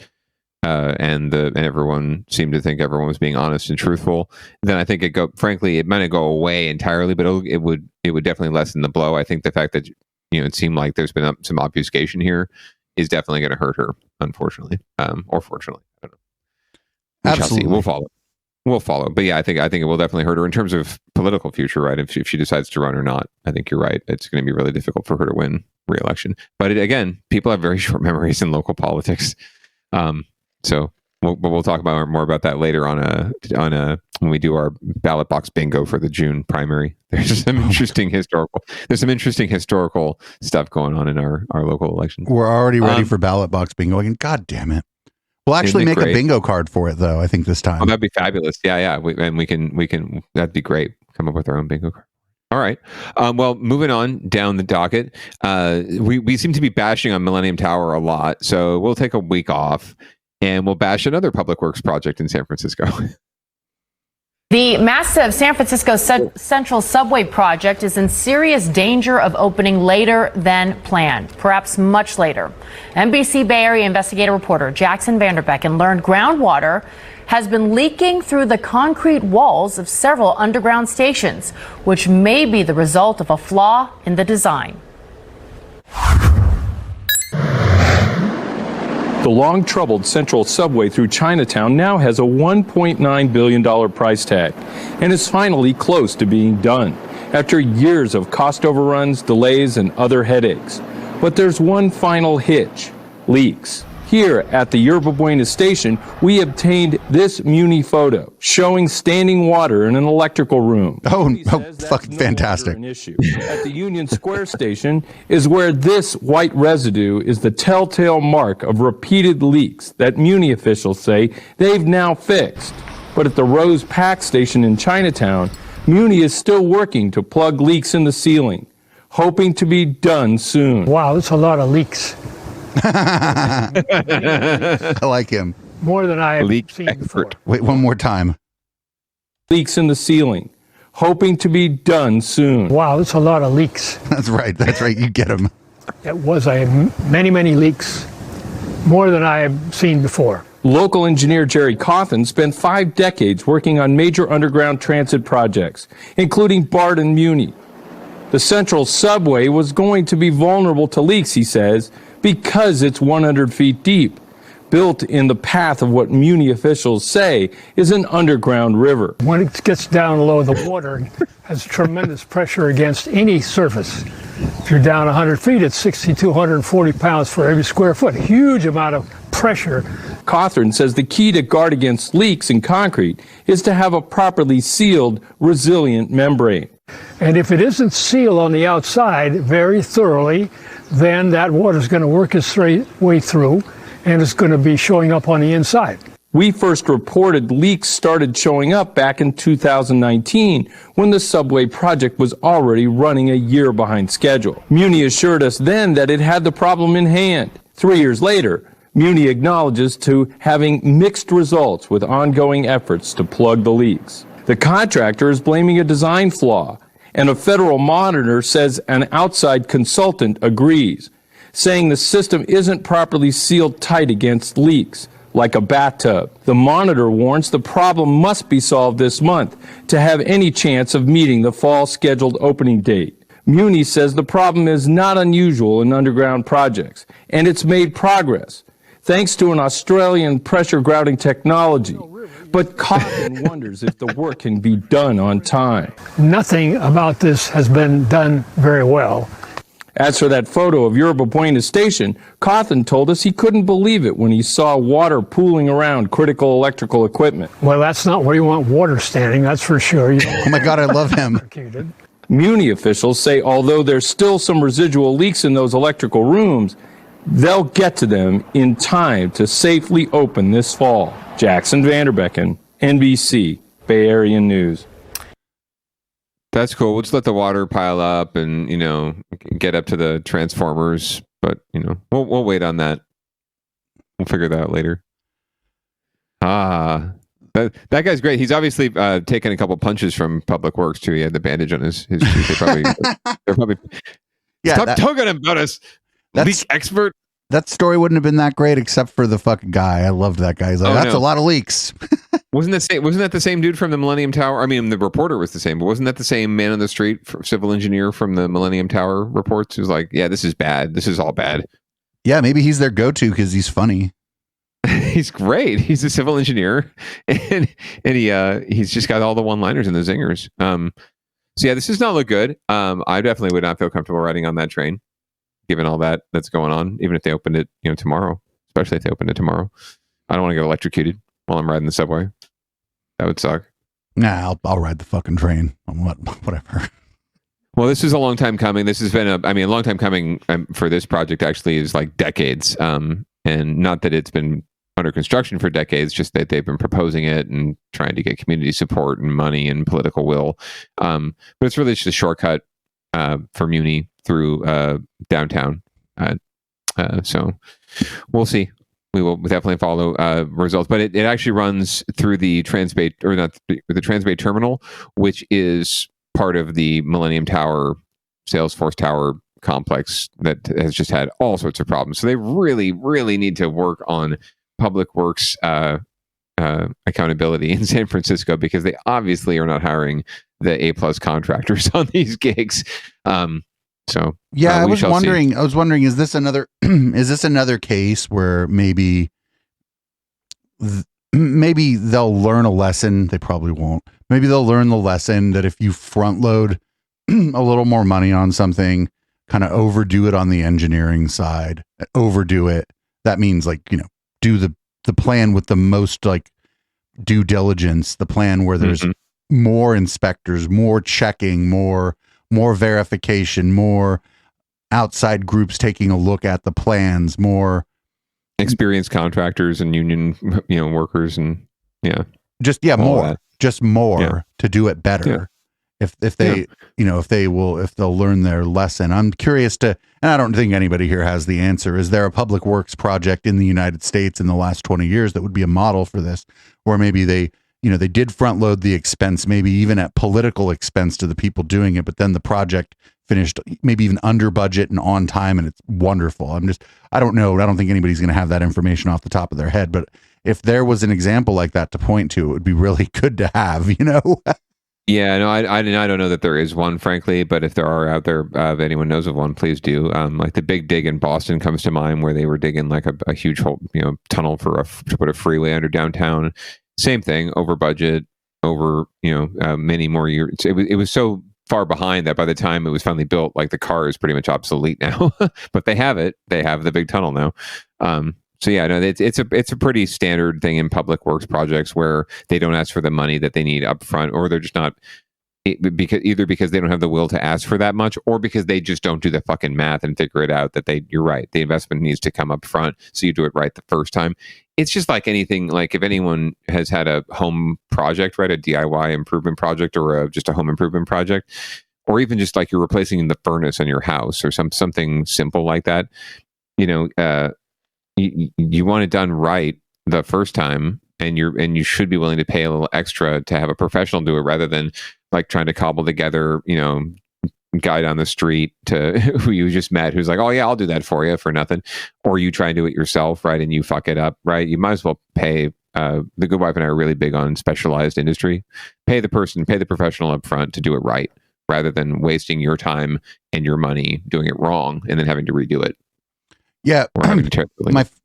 and everyone seemed to think everyone was being honest and truthful. Then I think frankly, it might not go away entirely, but it would definitely lessen the blow. I think the fact that it seemed like there's been some obfuscation here is definitely going to hurt her, unfortunately, or fortunately. I don't know. Absolutely, we'll follow. But yeah, I think it will definitely hurt her in terms of political future, right? If she decides to run or not, I think you're right. It's going to be really difficult for her to win re-election. But again, people have very short memories in local politics. So we'll talk more about that later on when we do our ballot box bingo for the June primary. There's some interesting historical stuff going on in our local election. We're already ready for ballot box bingo again. God damn it. We'll actually make a bingo card for it though, I think this time. Oh, that'd be fabulous. Yeah. We can that'd be great. Come up with our own bingo card. All right. Well, moving on down the docket, we seem to be bashing on Millennium Tower a lot, so we'll take a week off and we'll bash another public works project in San Francisco. The massive San Francisco Central Subway project is in serious danger of opening later than planned, perhaps much later. NBC Bay Area investigative reporter Jackson Vanderbecken learned groundwater has been leaking through the concrete walls of several underground stations, which may be the result of a flaw in the design. The long-troubled Central Subway through Chinatown now has a $1.9 billion price tag and is finally close to being done after years of cost overruns, delays, and other headaches. But there's one final hitch: leaks. Here at the Yerba Buena station, we obtained this Muni photo showing standing water in an electrical room. Oh fucking fantastic. An issue. At the Union Square station is where this white residue is the telltale mark of repeated leaks that Muni officials say they've now fixed. But at the Rose Pack station in Chinatown, Muni is still working to plug leaks in the ceiling, hoping to be done soon. Wow, that's a lot of leaks. I like him. More than I have seen before. Wait, one more time. Leaks in the ceiling, hoping to be done soon. Wow, that's a lot of leaks. That's right. You get them. It was many leaks, more than I have seen before. Local engineer Jerry Cawthon spent 5 decades working on major underground transit projects, including BART and Muni. The Central Subway was going to be vulnerable to leaks, he says, because it's 100 feet deep, built in the path of what Muni officials say is an underground river. When it gets down low, the water has tremendous pressure against any surface. If you're down 100 feet, it's 6,240 pounds for every square foot. Huge amount of pressure. Cawthon says the key to guard against leaks in concrete is to have a properly sealed, resilient membrane. And if it isn't sealed on the outside very thoroughly, then that water is going to work its way through, and it's going to be showing up on the inside. We first reported leaks started showing up back in 2019 when the subway project was already running a year behind schedule. Muni assured us then that it had the problem in hand. 3 years later, Muni acknowledges to having mixed results with ongoing efforts to plug the leaks. The contractor is blaming a design flaw, and a federal monitor says an outside consultant agrees, saying the system isn't properly sealed tight against leaks, like a bathtub. The monitor warns the problem must be solved this month to have any chance of meeting the fall scheduled opening date. Muni says the problem is not unusual in underground projects, and it's made progress, thanks to an Australian pressure grouting technology. But Cawthon wonders if the work can be done on time. Nothing about this has been done very well. As for that photo of Yerba Buena Station, Cawthon told us he couldn't believe it when he saw water pooling around critical electrical equipment. Well, that's not where you want water standing, that's for sure. Oh my God, I love him. Muni officials say although there's still some residual leaks in those electrical rooms, they'll get to them in time to safely open this fall. Jackson Vanderbecken, NBC, Bay Area News. That's cool. We'll just let the water pile up and, get up to the transformers. But, we'll wait on that. We'll figure that out later. That guy's great. He's obviously taken a couple punches from Public Works too. He had the bandage on his tooth. They're probably stop talking about us. Leak expert. That story wouldn't have been that great except for the fucking guy. I loved that guy. He's like, that's a lot of leaks. Wasn't that the same dude from the Millennium Tower? I mean, the reporter was the same, but wasn't that the same man on the street, civil engineer from the Millennium Tower reports? Who's like, yeah, this is bad. This is all bad. Yeah, maybe he's their go-to because he's funny. He's great. He's a civil engineer, and he's just got all the one-liners and the zingers. So yeah, this does not look good. I definitely would not feel comfortable riding on that train, given all that's going on. Even if they opened it, tomorrow, especially if they opened it tomorrow, I don't want to get electrocuted while I'm riding the subway. That would suck. Nah, I'll ride the fucking train. Whatever. Well, this is a long time coming. This has been a long time coming for this project. Actually, is like decades. And not that it's been under construction for decades, just that they've been proposing it and trying to get community support and money and political will. But it's really just a shortcut for Muni through downtown. So we'll see. We will definitely follow results. But it actually runs through the Transbay, or not the Transbay Terminal, which is part of the Millennium Tower, Salesforce Tower complex that has just had all sorts of problems. So they really, really need to work on public works accountability in San Francisco, because they obviously are not hiring the A+ contractors on these gigs. So yeah, I was wondering, is this another case where maybe they'll learn a lesson? They probably won't. Maybe they'll learn the lesson that if you front load a little more money on something, kind of overdo it on the engineering side, overdo it. That means do the plan with the most due diligence, the plan where there's more inspectors, more checking, more verification, more outside groups taking a look at the plans, more experienced contractors and union, workers, and more to do it better. Yeah. If they'll learn their lesson. I'm curious and I don't think anybody here has the answer. Is there a public works project in the United States in the last 20 years that would be a model for this, where maybe they did front load the expense, maybe even at political expense to the people doing it, but then the project finished maybe even under budget and on time, and it's wonderful. I don't know. I don't think anybody's going to have that information off the top of their head, but if there was an example like that to point to, it would be really good to have, Yeah, no, I don't know that there is one, frankly, but if there are out there, if anyone knows of one, please do. Like the big dig in Boston comes to mind, where they were digging like a huge hole, tunnel to put a freeway under downtown. Same thing, over budget, over many more years. It was so far behind that by the time it was finally built, like the car is pretty much obsolete now. But they have it. They have the big tunnel now. So yeah, no, it's a pretty standard thing in public works projects, where they don't ask for the money that they need up front, or they're just not, because they don't have the will to ask for that much, or because they just don't do the fucking math and figure it out that you're right, the investment needs to come up front, so you do it right the first time. It's just like anything. Like if anyone has had a home project, right, a DIY improvement project, or just a home improvement project, or even just like you're replacing the furnace on your house, or something simple like that, you want it done right the first time, and you should be willing to pay a little extra to have a professional do it, rather than like trying to cobble together, guy down the street who you just met, who's like, oh yeah, I'll do that for you for nothing, or you try and do it yourself, right, and you fuck it up, right? You might as well pay. The Good Wife and I are really big on specialized industry. Pay the professional up front to do it right, rather than wasting your time and your money doing it wrong and then having to redo it. Yeah,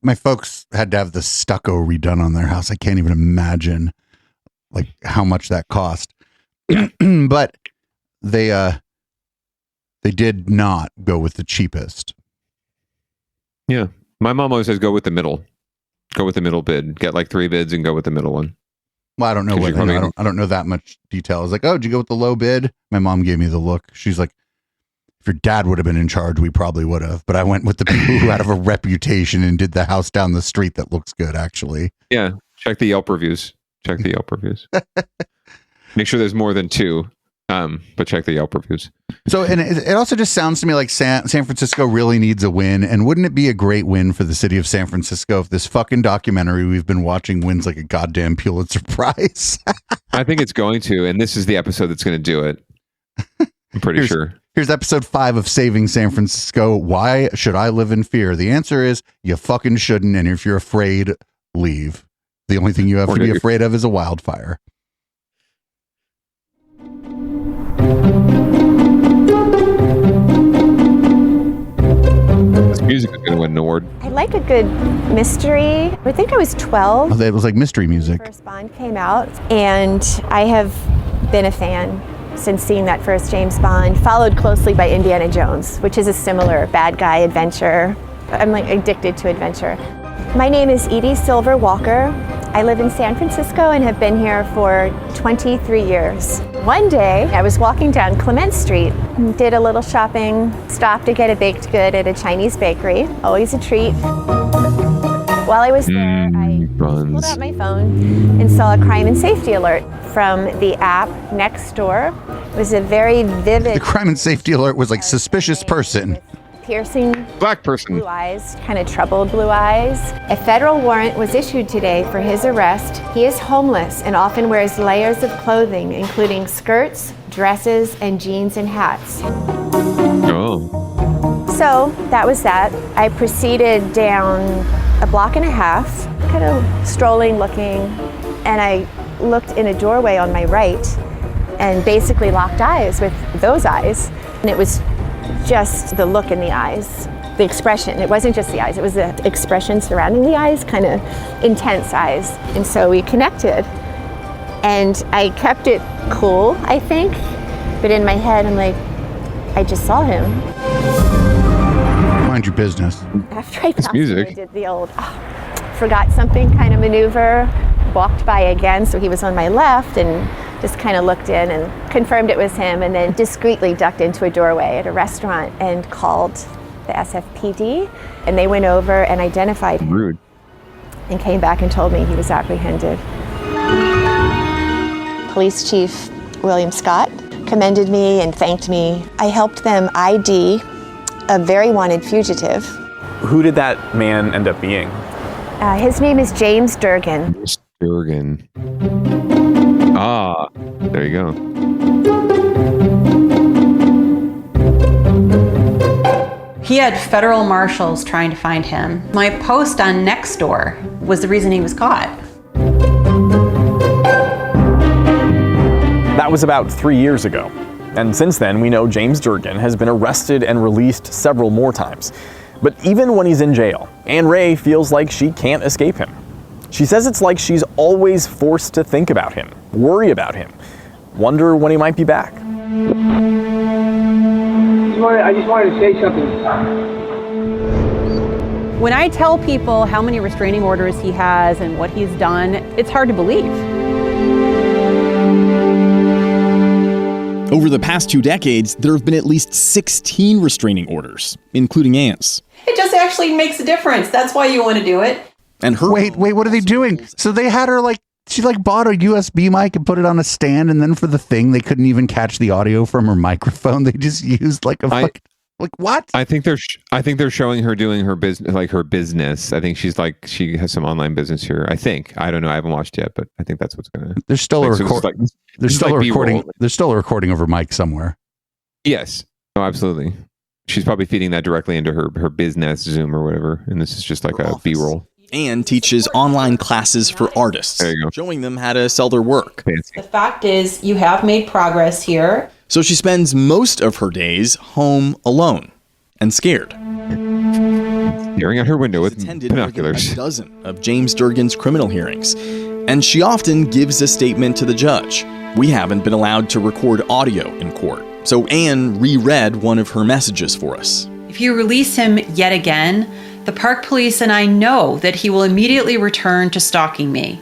my folks had to have the stucco redone on their house. I can't even imagine like how much that cost. But they did not go with the cheapest. Yeah, my mom always says go with the middle. Go with the middle bid. Get like 3 bids and go with the middle one. Well, I don't know what I don't know that much detail. I was like, oh, did you go with the low bid? My mom gave me the look. She's like, If your dad would have been in charge, we probably would have. But I went with the people who have a reputation and did the house down the street that looks good, actually. Yeah. Check the Yelp reviews. Make sure there's more than 2. But check the Yelp reviews. So, and it also just sounds to me like San Francisco really needs a win. And wouldn't it be a great win for the city of San Francisco if this fucking documentary we've been watching wins like a goddamn Pulitzer Prize? I think it's going to, and this is the episode that's going to do it. I'm pretty sure. Here's episode 5 of Saving San Francisco. Why should I live in fear? The answer is you fucking shouldn't. And if you're afraid, leave. The only thing you have to be afraid of is a wildfire. This music is going to win an award. I like a good mystery. I think I was 12. It was like mystery music. First Bond came out, and I have been a fan since seeing that first James Bond, followed closely by Indiana Jones, which is a similar bad guy adventure. I'm like addicted to adventure. My name is Edie Silver Walker. I live in San Francisco and have been here for 23 years. One day, I was walking down Clement Street, did a little shopping, stopped to get a baked good at a Chinese bakery, always a treat. While I was there, I pulled out my phone and saw a crime and safety alert from the app Nextdoor. It was a very vivid... The crime and safety alert was like suspicious person. Piercing black person, blue eyes, kind of troubled blue eyes. A federal warrant was issued today for his arrest. He is homeless and often wears layers of clothing, including skirts, dresses, and jeans and hats. Oh. So that was that. I proceeded down a block and a half, kind of strolling, looking, and I looked in a doorway on my right and basically locked eyes with those eyes. And it was just the look in the eyes, the expression. It wasn't just the eyes, it was the expression surrounding the eyes, kind of intense eyes. And so we connected. And I kept it cool, I think. But in my head, I'm like, I just saw him. Mind your business. After I passed him, I did the old, forgot something kind of maneuver, walked by again, so he was on my left, and just kind of looked in and confirmed it was him, and then discreetly ducked into a doorway at a restaurant and called the SFPD, and they went over and identified him. Rude. And came back and told me he was apprehended. Police Chief William Scott commended me and thanked me. I helped them ID a very wanted fugitive. Who did that man end up being? His name is James Durgan. Durgan. Ah, there you go. He had federal marshals trying to find him. My post on Nextdoor was the reason he was caught. That was about 3 years ago. And since then, we know James Durgan has been arrested and released several more times. But even when he's in jail, Anne Ray feels like she can't escape him. She says it's like she's always forced to think about him, worry about him, wonder when he might be back. I just wanted to say something. When I tell people how many restraining orders he has and what he's done, it's hard to believe. Over the past 2 decades, there have been at least 16 restraining orders, including Anne's. It just actually makes a difference. That's why you want to do it. And her wait, what are they doing? So they had her she bought a USB mic and put it on a stand, and then for the thing, they couldn't even catch the audio from her microphone. They just used what? I think they're showing her doing her business, her business. I think she has some online business here. I don't know. I haven't watched yet, but I think that's what's gonna. There's still a recording. There's still a recording. There's still a recording of her mic somewhere. Yes. Oh, absolutely. She's probably feeding that directly into her business Zoom or whatever, and this is just like a B-roll. Anne teaches online classes for artists, showing them how to sell their work. The fact is, you have made progress here. So she spends most of her days home alone and scared. Staring out her window with binoculars. A dozen of James Durgan's criminal hearings, and she often gives a statement to the judge. We haven't been allowed to record audio in court, so Anne reread one of her messages for us. If you release him yet again, the park police and I know that he will immediately return to stalking me.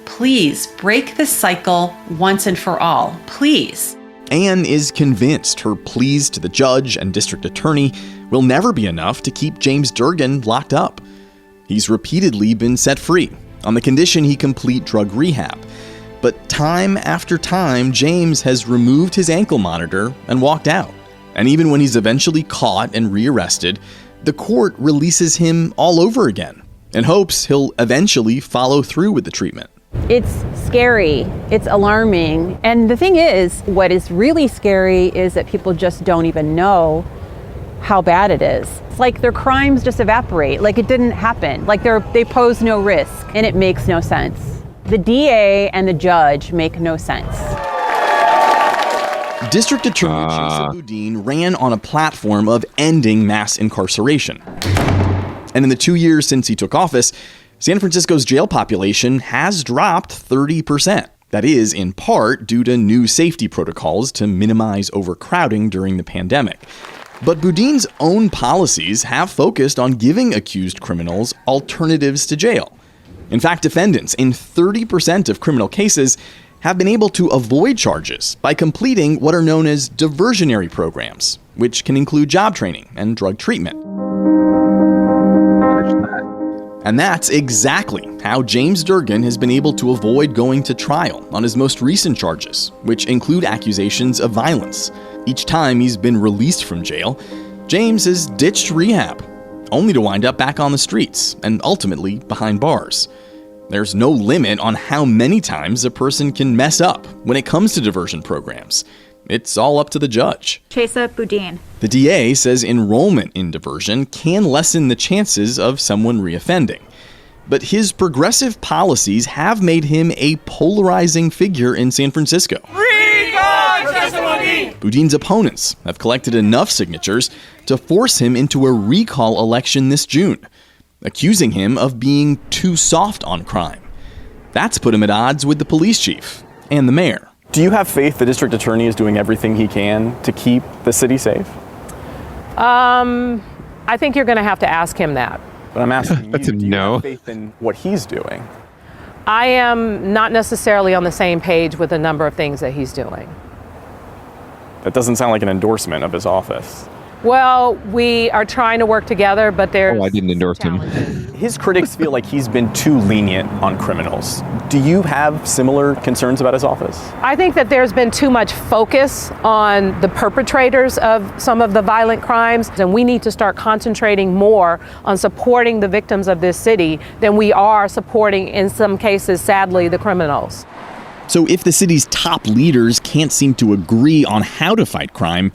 Please break this cycle once and for all. Please. Anne is convinced her pleas to the judge and district attorney will never be enough to keep James Durgan locked up. He's repeatedly been set free on the condition he complete drug rehab. But time after time, James has removed his ankle monitor and walked out. And even when he's eventually caught and rearrested, the court releases him all over again in hopes he'll eventually follow through with the treatment. It's scary, it's alarming, and the thing is, what is really scary is that people just don't even know how bad it is. It's like their crimes just evaporate, like it didn't happen, like they pose no risk, and it makes no sense. The DA and the judge make no sense. District Attorney Chesa Boudin ran on a platform of ending mass incarceration. And in the 2 years since he took office, San Francisco's jail population has dropped 30%. That is, in part, due to new safety protocols to minimize overcrowding during the pandemic. But Boudin's own policies have focused on giving accused criminals alternatives to jail. In fact, defendants in 30% of criminal cases have been able to avoid charges by completing what are known as diversionary programs, which can include job training and drug treatment. And that's exactly how James Durgan has been able to avoid going to trial on his most recent charges, which include accusations of violence. Each time he's been released from jail, James has ditched rehab, only to wind up back on the streets and ultimately behind bars. There's no limit on how many times a person can mess up when it comes to diversion programs. It's all up to the judge. Chesa Boudin. The DA says enrollment in diversion can lessen the chances of someone reoffending. But his progressive policies have made him a polarizing figure in San Francisco. Boudin's opponents have collected enough signatures to force him into a recall election this June, accusing him of being too soft on crime. That's put him at odds with the police chief and the mayor. Do you have faith the district attorney is doing everything he can to keep the city safe? I think you're going to have to ask him that. But I'm asking you, do you no. have faith in what he's doing? I am not necessarily on the same page with a number of things that he's doing. That doesn't sound like an endorsement of his office. Well, we are trying to work together, but there's... Oh, I didn't endorse him. His critics feel like he's been too lenient on criminals. Do you have similar concerns about his office? I think that there's been too much focus on the perpetrators of some of the violent crimes, and we need to start concentrating more on supporting the victims of this city than we are supporting, in some cases, sadly, the criminals. So if the city's top leaders can't seem to agree on how to fight crime,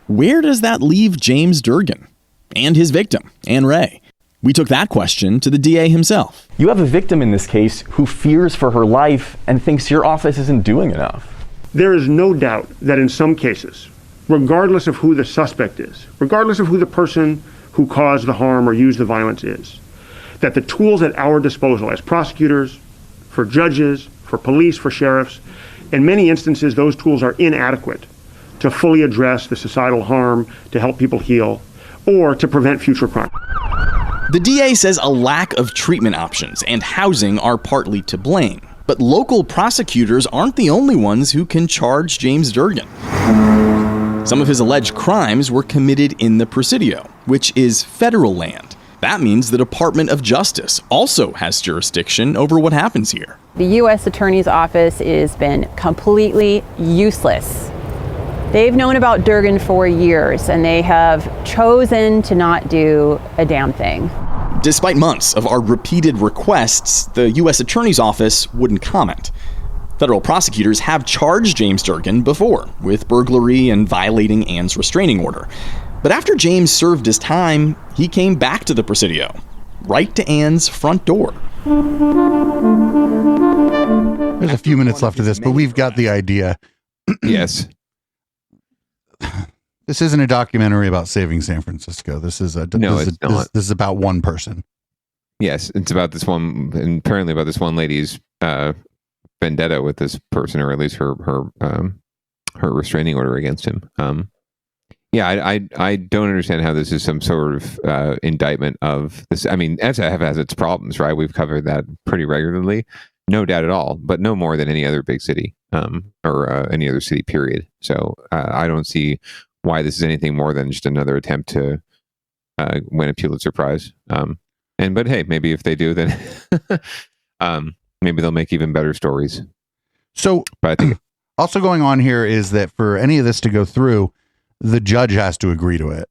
where does that leave James Durgan and his victim, Anne Ray? We took that question to the DA himself. You have a victim in this case who fears for her life and thinks your office isn't doing enough. There is no doubt that in some cases, regardless of who the suspect is, regardless of who the person who caused the harm or used the violence is, that the tools at our disposal as prosecutors, for judges, for police, for sheriffs, in many instances those tools are inadequate to fully address the societal harm, to help people heal, or to prevent future crime. The DA says a lack of treatment options and housing are partly to blame. But local prosecutors aren't the only ones who can charge James Durgan. Some of his alleged crimes were committed in the Presidio, which is federal land. That means the Department of Justice also has jurisdiction over what happens here. The U.S. Attorney's Office has been completely useless. They've known about Durgan for years, and they have chosen to not do a damn thing. Despite months of our repeated requests, the U.S. Attorney's Office wouldn't comment. Federal prosecutors have charged James Durgan before with burglary and violating Anne's restraining order. But after James served his time, he came back to the Presidio, right to Anne's front door. There's a few minutes left of this, but we've got the idea. Yes. This isn't a documentary about saving San Francisco. This is this is about one person. Yes, it's about this one, and apparently about this one lady's vendetta with this person, or at least her restraining order against him. I don't understand how this is some sort of indictment of this. I mean, SF has its problems, right? We've covered that pretty regularly. no doubt at all, but no more than any other big city or any other city, period. So I don't see why this is anything more than just another attempt to win a Pulitzer Prize. But hey, maybe if they do, then maybe they'll make even better stories. So, but I think also going on here is that for any of this to go through, the judge has to agree to it.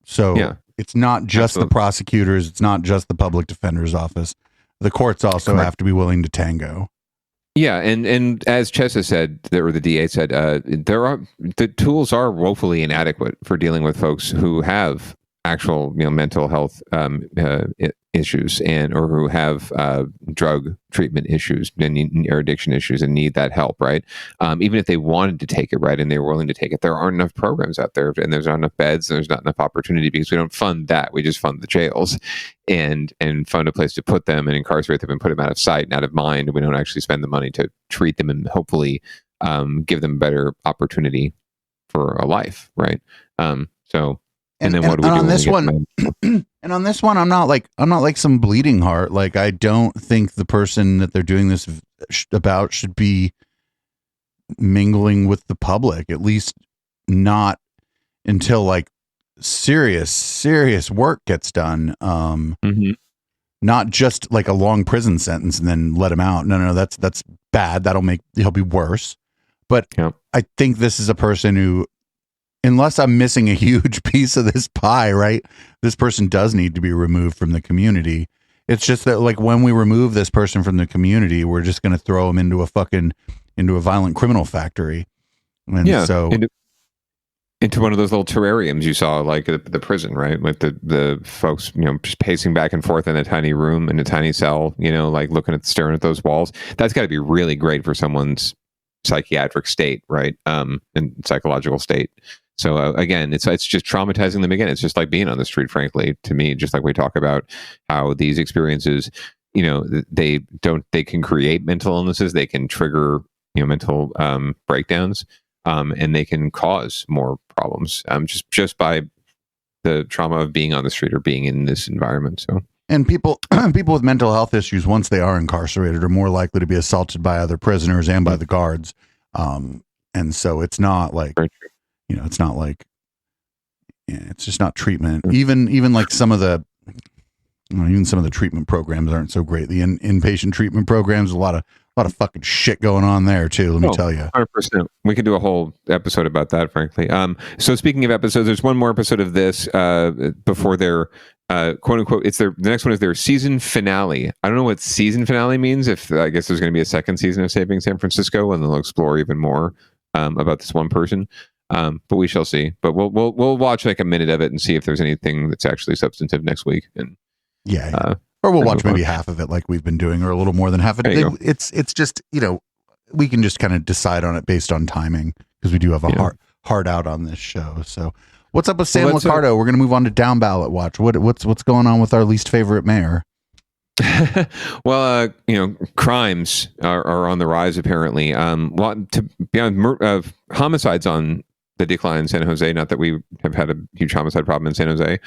So it's not just the prosecutors, it's not just the public defender's office. The courts also have to be willing to tango. Yeah, and as Chesa said, or the DA said, the tools are woefully inadequate for dealing with folks who have actual mental health issues or who have drug treatment issues or addiction issues and need that help, right? Even if they wanted to take it, right, and they were willing to take it, there aren't enough programs out there, and there's not enough beds, and there's not enough opportunity because we don't fund that. We just fund the jails and fund a place to put them and incarcerate them and put them out of sight and out of mind. We don't actually spend the money to treat them and hopefully give them a better opportunity for a life, right? And then what do we do on this one? And on this one, I'm not like some bleeding heart. Like, I don't think the person that they're doing this about should be mingling with the public, at least not until like serious work gets done. Not just like a long prison sentence and then let him out. No, that's bad. He'll be worse. But I think this is a person who, unless I'm missing a huge piece of this pie, right? This person does need to be removed from the community. It's just that, like, when we remove this person from the community, we're just going to throw him into a violent criminal factory. And into one of those little terrariums you saw, like the prison, right? With the folks, just pacing back and forth in a tiny room, in a tiny cell, like staring at those walls. That's got to be really great for someone's psychiatric state, right? And psychological state. So again, it's just traumatizing them again. It's just like being on the street, frankly, to me, just like we talk about how these experiences, they can create mental illnesses. They can trigger, mental breakdowns, and they can cause more problems just by the trauma of being on the street or being in this environment. So. And people with mental health issues, once they are incarcerated, are more likely to be assaulted by other prisoners and by the guards. And so it's not like, it's just not treatment. Even like some of the treatment programs aren't so great. The inpatient treatment programs, a lot of fucking shit going on there too. Let me tell you. 100%. We could do a whole episode about that, frankly. So speaking of episodes, there's one more episode of this before their quote unquote. The next one is their season finale. I don't know what season finale means. I guess there's going to be a second season of Saving San Francisco, and they'll explore even more about this one person. But we shall see. But we'll watch like a minute of it and see if there's anything that's actually substantive next week. And or we'll watch maybe half of it, like we've been doing, or a little more than half of it. It's just we can just kind of decide on it based on timing, because we do have a hard out on this show. So what's up with Sam Liccardo? We're going to move on to Downballot Watch. What's going on with our least favorite mayor? Well, crimes are on the rise apparently. To be honest, homicides on the decline in San Jose. Not that we have had a huge homicide problem in San Jose,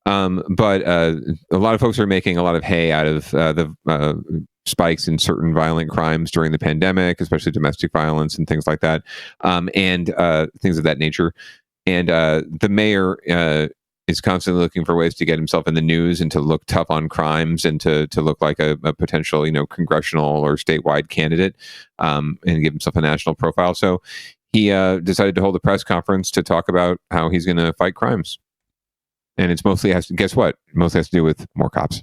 but a lot of folks are making a lot of hay out of the spikes in certain violent crimes during the pandemic, especially domestic violence and things like that, and things of that nature. And the mayor is constantly looking for ways to get himself in the news and to look tough on crimes and to look like a potential, congressional or statewide candidate, and give himself a national profile. So he decided to hold a press conference to talk about how he's going to fight crimes. And it's mostly has to do with more cops.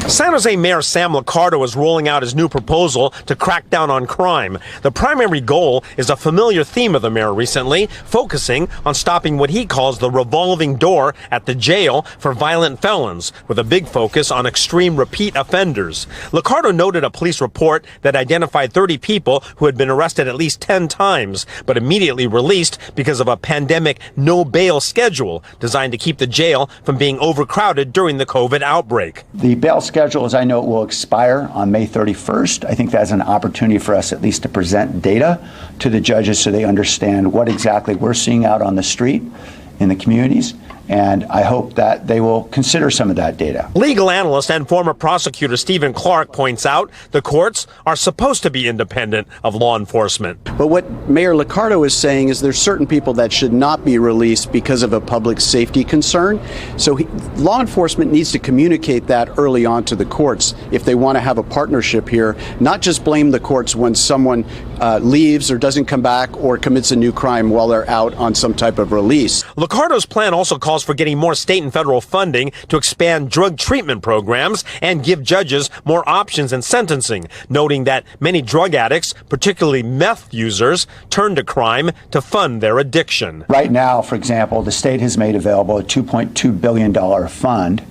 San Jose Mayor Sam Liccardo is rolling out his new proposal to crack down on crime. The primary goal is a familiar theme of the mayor recently, focusing on stopping what he calls the revolving door at the jail for violent felons, with a big focus on extreme repeat offenders. Liccardo noted a police report that identified 30 people who had been arrested at least 10 times, but immediately released because of a pandemic no-bail schedule designed to keep the jail from being overcrowded during the COVID outbreak. The bail schedule, as I know, it will expire on May 31st. I think that's an opportunity for us at least to present data to the judges so they understand what exactly we're seeing out on the street in the communities And I hope that they will consider some of that data. Legal analyst and former prosecutor Stephen Clark points out the courts are supposed to be independent of law enforcement. But what Mayor Liccardo is saying is there's certain people that should not be released because of a public safety concern. So law enforcement needs to communicate that early on to the courts if they want to have a partnership here, not just blame the courts when someone leaves or doesn't come back or commits a new crime while they're out on some type of release. Liccardo's plan also calls for getting more state and federal funding to expand drug treatment programs and give judges more options in sentencing, noting that many drug addicts, particularly meth users, turn to crime to fund their addiction. Right now, for example, the state has made available a $2.2 billion fund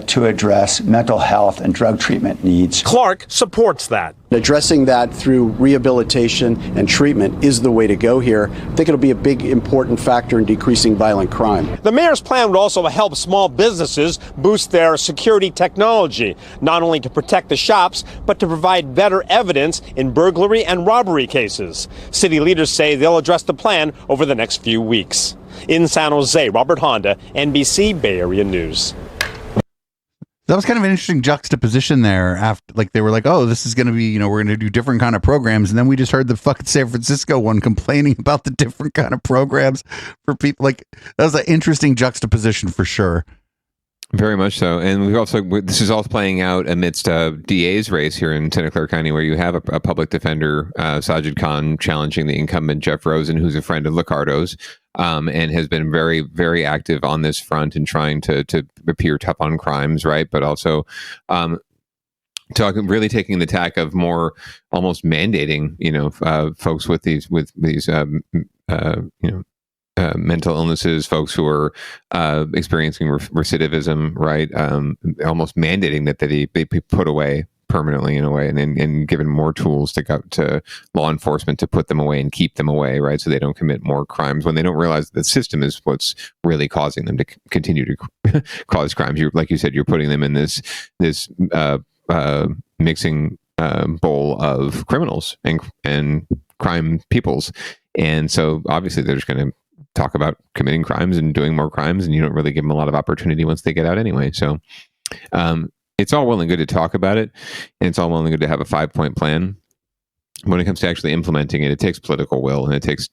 to address mental health and drug treatment needs. Clark supports that. Addressing that through rehabilitation and treatment is the way to go here. I think it'll be a big, important factor in decreasing violent crime. The mayor's plan would also help small businesses boost their security technology, not only to protect the shops, but to provide better evidence in burglary and robbery cases. City leaders say they'll address the plan over the next few weeks. In San Jose, Robert Honda, NBC Bay Area News. That was kind of an interesting juxtaposition there. After, like, they were like, "Oh, this is going to be, we're going to do different kind of programs," and then we just heard the fucking San Francisco one complaining about the different kind of programs for people. Like, that was an interesting juxtaposition for sure. Very much so. And we also, this is all playing out amidst a DA's race here in Santa Clara County, where you have a public defender, Sajid Khan, challenging the incumbent Jeff Rosen, who's a friend of Liccardo's, and has been very, very active on this front and trying to appear tough on crimes, right? But also really taking the tack of more almost mandating, folks with these mental illnesses, folks who are experiencing recidivism, right? Almost mandating that they be put away permanently in a way, and given more tools to go to law enforcement to put them away and keep them away, right? So they don't commit more crimes when they don't realize that the system is what's really causing them to continue to cause crimes. Like you said, you're putting them in this mixing bowl of criminals and crime peoples. And so obviously they're just going to talk about committing crimes and doing more crimes, and you don't really give them a lot of opportunity once they get out anyway. So it's all well and good to talk about it, and it's all well and good to have a 5-point plan. When it comes to actually implementing it, it takes political will, and it takes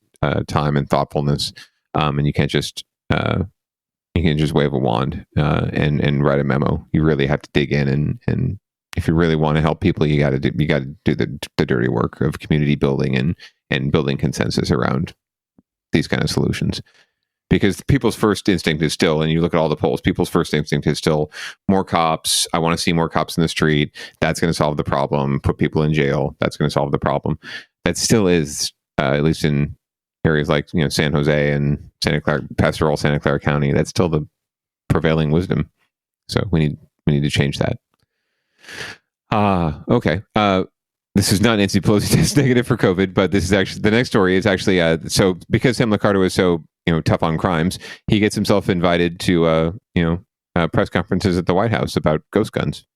time and thoughtfulness, and you can't just wave a wand and write a memo. You really have to dig in, and if you really want to help people, you got to do the dirty work of community building and building consensus around these kind of solutions. Because people's first instinct is still, and you look at all the polls, people's first instinct is still more cops. I want to see more cops in the street. That's going to solve the problem. Put people in jail. That's going to solve the problem. That still is, at least in areas like San Jose and pastoral Santa Clara County, that's still the prevailing wisdom. So we need to change that. Okay. This is not Nancy Pelosi test negative for COVID, but this is actually, the next story is actually, so because Sam Liccardo is so, tough on crimes, he gets himself invited to, press conferences at the White House about ghost guns.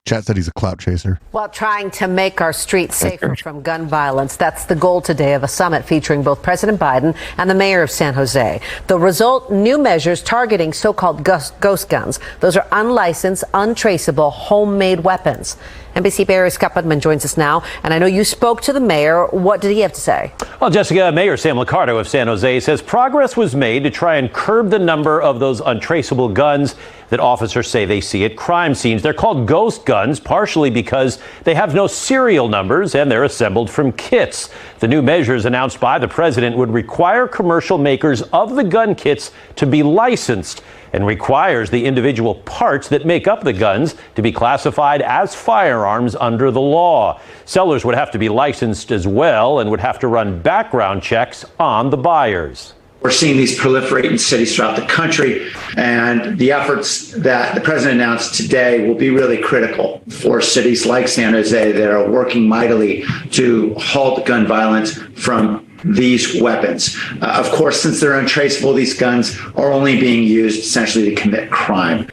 Chat said he's a clout chaser. While trying to make our streets safer from gun violence, that's the goal today of a summit featuring both President Biden and the mayor of San Jose. The result, new measures targeting so-called ghost guns. Those are unlicensed, untraceable, homemade weapons. NBC Bay Area Scott Budman joins us now, and I know you spoke to the mayor. What did he have to say? Well, Jessica, Mayor Sam Liccardo of San Jose says progress was made to try and curb the number of those untraceable guns that officers say they see at crime scenes. They're called ghost guns, partially because they have no serial numbers and they're assembled from kits. The new measures announced by the president would require commercial makers of the gun kits to be licensed, and requires the individual parts that make up the guns to be classified as firearms under the law. Sellers would have to be licensed as well and would have to run background checks on the buyers. We're seeing these proliferate in cities throughout the country, and the efforts that the president announced today will be really critical for cities like San Jose that are working mightily to halt gun violence from these weapons. Of course, since they're untraceable, these guns are only being used essentially to commit crime.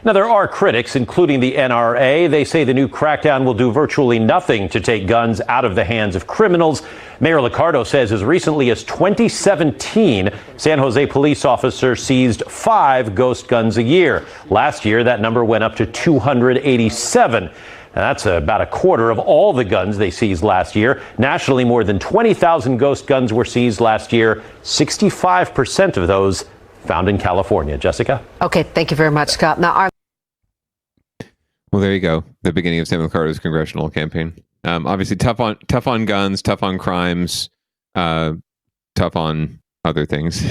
Now, there are critics, including the NRA. They say the new crackdown will do virtually nothing to take guns out of the hands of criminals. Mayor Liccardo says as recently as 2017, San Jose police officers seized 5 ghost guns a year. Last year, that number went up to 287. And that's about a quarter of all the guns they seized last year. Nationally, more than 20,000 ghost guns were seized last year. 65% of those found in California. Jessica? Okay, thank you very much, Scott. Now, Well, there you go. The beginning of Sam Liccardo's congressional campaign. Obviously, tough on guns, tough on crimes, tough on other things.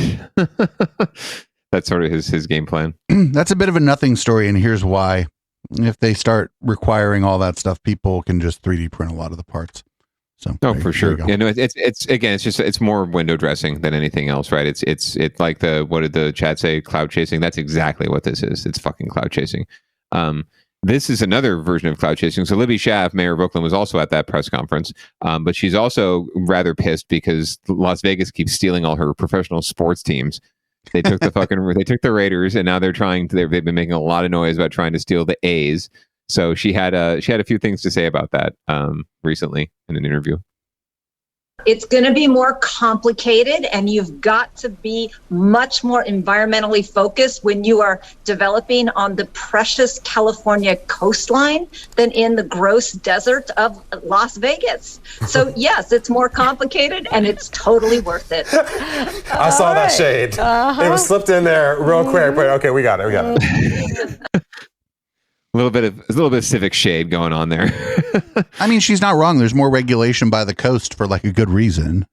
That's sort of his game plan. That's a bit of a nothing story, and here's why. If they start requiring all that stuff, people can just 3D print a lot of the parts. So, for sure. Yeah, no, it's more window dressing than anything else, right? It's like what did the chat say? Cloud chasing. That's exactly what this is. It's fucking cloud chasing. This is another version of cloud chasing. So Libby Schaaf, mayor of Oakland, was also at that press conference, but she's also rather pissed because Las Vegas keeps stealing all her professional sports teams. They took they took the Raiders, and now they've been making a lot of noise about trying to steal the A's. So she had a few things to say about that recently in an interview. It's going to be more complicated, and you've got to be much more environmentally focused when you are developing on the precious California coastline than in the gross desert of Las Vegas. So yes, it's more complicated, and it's totally worth it. I saw that shade. It was slipped in there real quick, but okay, we got it. A little bit of civic shade going on there. I mean, she's not wrong. There's more regulation by the coast for like a good reason.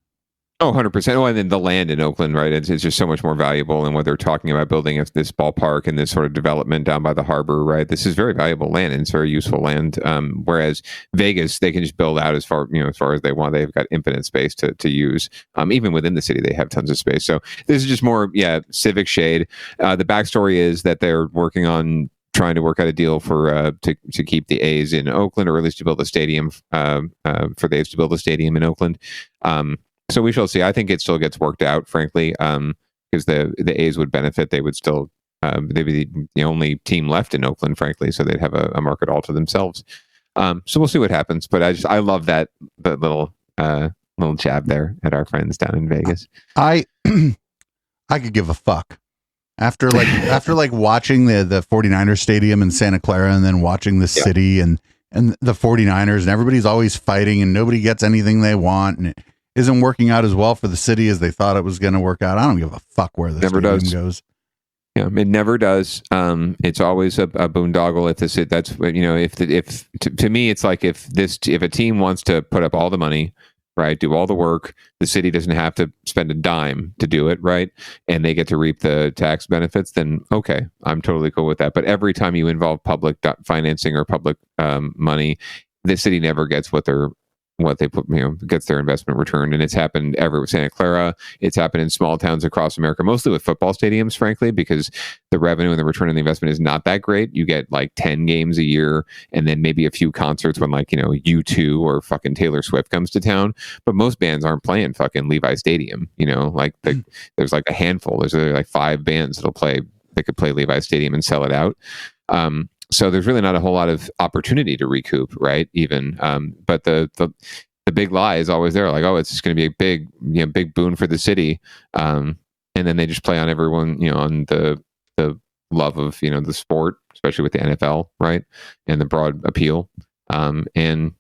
Oh, 100%. Oh, and then the land in Oakland, right? It's just so much more valuable. And what they're talking about building this ballpark and this sort of development down by the harbor, right? This is very valuable land and it's very useful land. Whereas Vegas, they can just build out as far as they want. They've got infinite space to use. Even within the city, they have tons of space. So this is just more, civic shade. The backstory is that they're working on trying to work out a deal for to keep the A's in Oakland, or at least to build a stadium for the A's to build a stadium in Oakland. So we shall see. I think it still gets worked out, frankly, because the A's would benefit. They would still they'd be the only team left in Oakland, frankly, so they'd have a market all to themselves. So we'll see what happens. But I love that little jab there at our friends down in Vegas. I could give a fuck. After watching the 49ers stadium in Santa Clara, and then watching the city and the 49ers, and everybody's always fighting and nobody gets anything they want, and it isn't working out as well for the city as they thought it was going to work out. I don't give a fuck where the stadium goes. Yeah, it never does. It's always a boondoggle. To me, it's like if a team wants to put up all the money, right, do all the work, the city doesn't have to spend a dime to do it, right, and they get to reap the tax benefits, then okay, I'm totally cool with that. But every time you involve public financing or public money, the city never gets what they put, gets their investment returned. And it's happened everywhere with Santa Clara. It's happened in small towns across America, mostly with football stadiums, frankly, because the revenue and the return on the investment is not that great. You get like 10 games a year and then maybe a few concerts when U2 or fucking Taylor Swift comes to town. But most bands aren't playing fucking Levi Stadium, there's like a handful. There's like 5 bands that could play Levi Stadium and sell it out. So there's really not a whole lot of opportunity to recoup, right? Even, but the big lie is always there, like, oh, it's just going to be a big boon for the city, and then they just play on everyone, on the love of the sport, especially with the NFL, right, and the broad appeal, and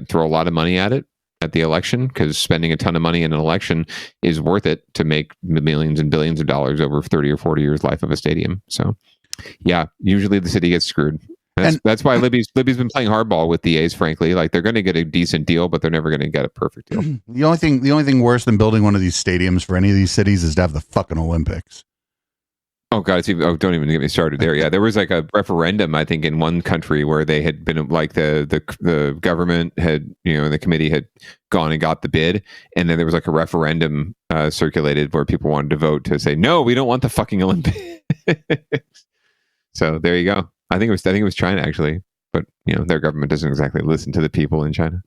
throw a lot of money at it at the election, because spending a ton of money in an election is worth it to make millions and billions of dollars over 30 or 40 years life of a stadium. So. Yeah, usually the city gets screwed. That's why Libby's been playing hardball with the A's, frankly. Like, they're going to get a decent deal, but they're never going to get a perfect deal. The only thing worse than building one of these stadiums for any of these cities is to have the fucking Olympics. Oh God! Don't even get me started there. Yeah, there was like a referendum, I think, in one country where they had been like the government had, the committee had gone and got the bid, and then there was like a referendum circulated where people wanted to vote to say no, we don't want the fucking Olympics. So there you go. I think it was China, actually, but their government doesn't exactly listen to the people in China.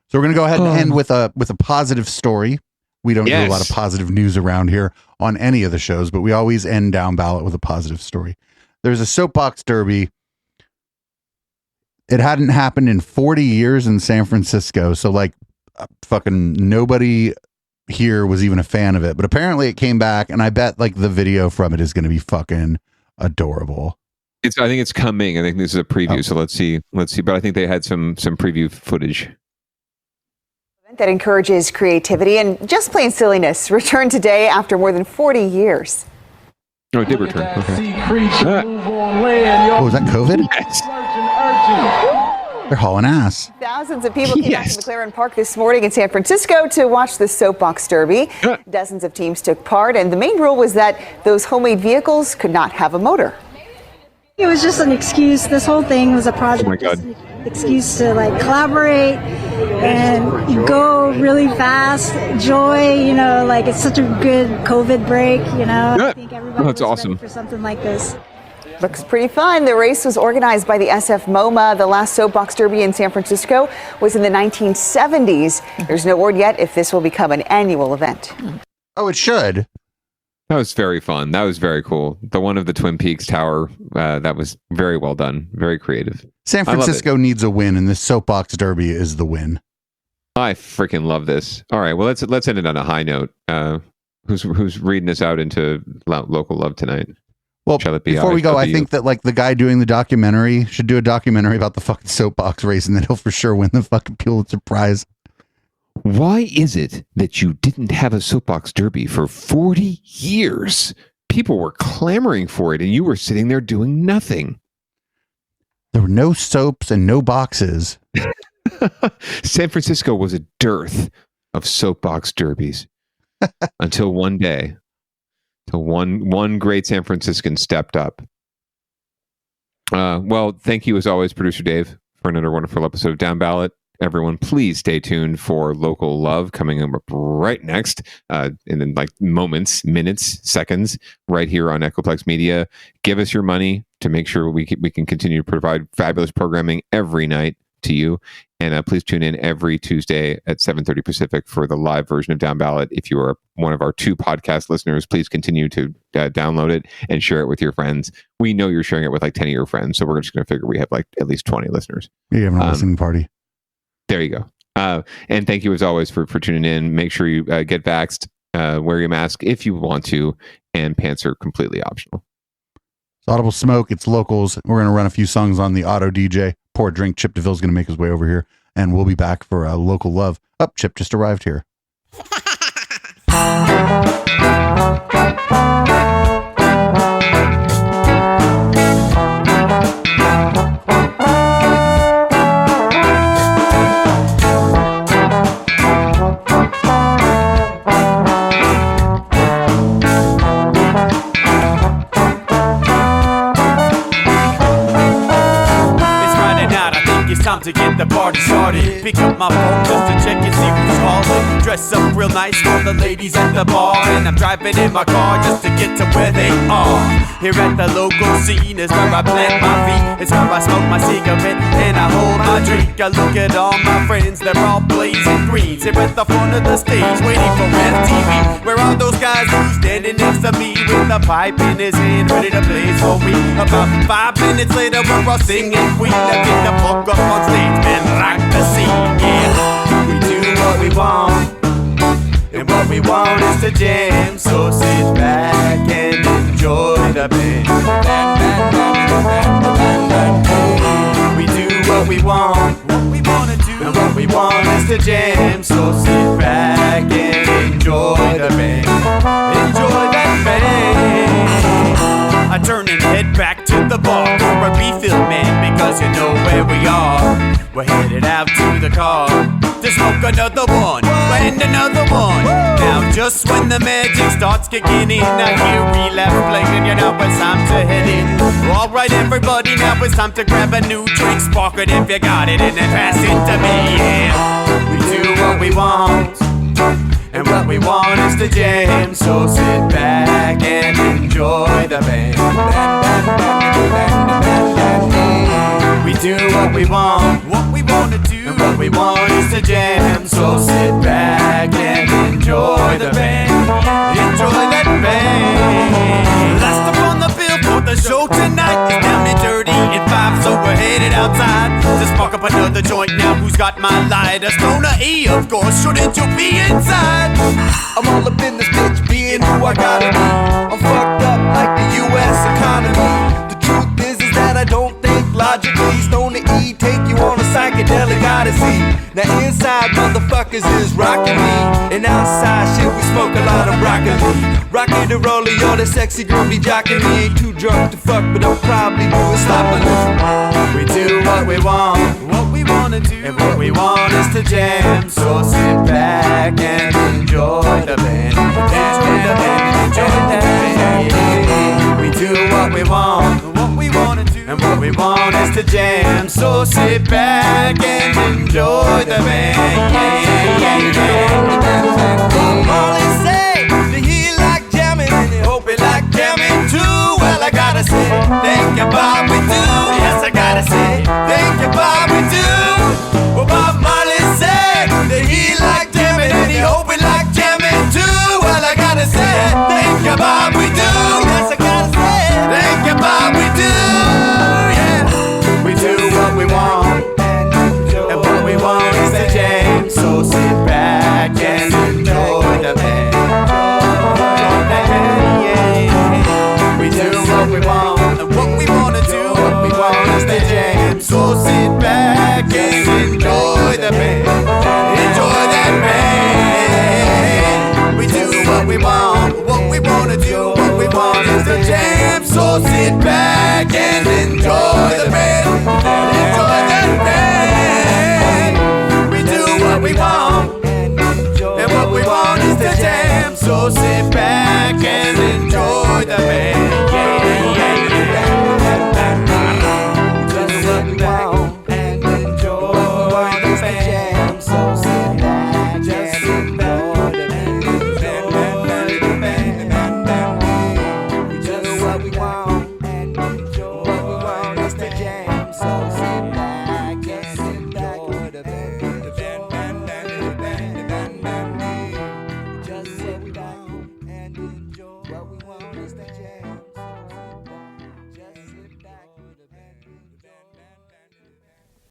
So we're going to go ahead and end with a positive story. We don't do a lot of positive news around here on any of the shows, but we always end Down Ballot with a positive story. There's a soapbox derby. It hadn't happened in 40 years in San Francisco. So like fucking nobody here was even a fan of it. But apparently it came back, and I bet like the video from it is going to be fucking adorable. I think it's coming. I think this is a preview. So let's see. But I think they had some preview footage. That encourages creativity and just plain silliness returned today after more than 40 years. Oh, it did return. Okay. Oh, is that COVID? Yes. They're hauling ass. Thousands of people came out to McLaren Park this morning in San Francisco to watch the soapbox derby. Dozens of teams took part, and the main rule was that those homemade vehicles could not have a motor. It was just an excuse. This whole thing was a project. Oh my God. Excuse to like collaborate and go really fast, enjoy, like it's such a good COVID break, I think everybody that's awesome. ready for something like this. Looks pretty fun. The race was organized by the SF MoMA. The last soapbox derby in San Francisco was in the 1970s. There's no word yet if this will become an annual event. Oh, it should. That was very fun. That was very cool. The one of the Twin Peaks tower, that was very well done. Very creative. San Francisco needs a win, and this soapbox derby is the win. I freaking love this. All right, well let's end it on a high note. Who's reading us out into local love tonight? Well, before we go, I think that like the guy doing the documentary should do a documentary about the fucking soapbox race, and then he'll for sure win the fucking Pulitzer Prize. Why is it that you didn't have a soapbox derby for 40 years? People were clamoring for it, and you were sitting there doing nothing. There were no soaps and no boxes. San Francisco was a dearth of soapbox derbies until one day, till one great San Franciscan stepped up. Well, thank you as always, Producer Dave, for another wonderful episode of Down Ballot. Everyone, please stay tuned for Local Love coming up right next, in like minutes, seconds, right here on Echoplex Media. Give us your money to make sure we can continue to provide fabulous programming every night to you. And please tune in every Tuesday at 7:30 Pacific for the live version of Down Ballot. If you are one of our 2 podcast listeners, please continue to download it and share it with your friends. We know you're sharing it with like 10 of your friends, so we're just going to figure we have like at least 20 listeners. You're having a listening party. There you go. And thank you as always for tuning in. Make sure you get vaxxed, wear your mask if you want to, and pants are completely optional. It's Audible Smoke. It's Locals. We're going to run a few songs on the auto DJ. Pour a drink. Chip DeVille's going to make his way over here, and we'll be back for Local Love. Chip just arrived here. Time to get the party started. Pick up my phone just to check and see who's calling. Dress up real nice for the ladies at the bar, and I'm driving in my car just to get to where they are. Here at the local scene is where I plant my feet. It's where I smoke my cigarette and I hold my drink. I look at all my friends, they're all blazing greens. Here at the front of the stage waiting for MTV. Where are those guys who's standing next to me with a pipe in his hand ready to blaze for me? About 5 minutes later we're all singing Queen. Now get the fuck up on stage and rock the scene, yeah. We do what we want, and what we want is to jam. So sit back and enjoy the band. We do what we want, and what we want is to jam. So sit back and enjoy the band. Enjoy that band. I turn and head back to the bar for a refill, man, because you know where we are. We're headed out to the car to smoke another one and another one. Now just when the magic starts kicking in, I hear relapse playing, you know it's time to head in. Alright everybody, now it's time to grab a new drink. Spark it if you got it and then pass it to me, yeah. We do what we want, and what we want is to jam. So sit back and enjoy the band. We do what we want to do, and what we want is to jam. So sit back and enjoy the band. Enjoy that band. Last up on the bill for the the show tonight is down and dirty and 5, so we're headed outside to spark up another joint. Now who's got my lighter? Stoner E, of course, shouldn't you be inside? I'm all up in this bitch, being who I gotta be. I'm fucked up like the U.S. economy. The truth is that I don't think logically. Stoner E take you on a psychedelic odyssey. Now inside motherfuckers is rocking me, and outside shit we smoke a lot of broccoli. Rocky the roller, yo, that sexy girl be jocking me. Ain't too drunk to fuck, but I'll probably do it sloppily. We do what we want, what we wanna do, and what we want is to jam. So sit back and enjoy the band, enjoy the band, enjoy the band. We do what we want, what we wanna do, and what we want is to jam. So sit back and enjoy the band. Molly say that he like jamming, and he hope he like jamming too. Well, I gotta say, thank you, Bob, we do. Yes, I gotta say, thank you, Bob, we do. Well, Bob Marley said that he like jamming, and he hope he like jamming too. Well, I gotta say, thank you, Bob, we do. Yes, I gotta say, thank you, Bob, we do. Yeah, we do what we want, and what we want is to jam. So sit back and enjoy the band. We do what we want, and what we wanna do, what we want is to jam. So sit back and enjoy the band. Enjoy that band. We do what we want, what we wanna do, what we want is to jam. So sit back and enjoy the band. Enjoy that band. We do what we want, and what we want is to jam. So sit back and enjoy the band. Yeah, yeah, yeah. Just what we want and enjoy the band. So sit back, just sit back and enjoy the band. We just what we want and enjoy what we want is to jam. So sit back and enjoy the band. Just what we want and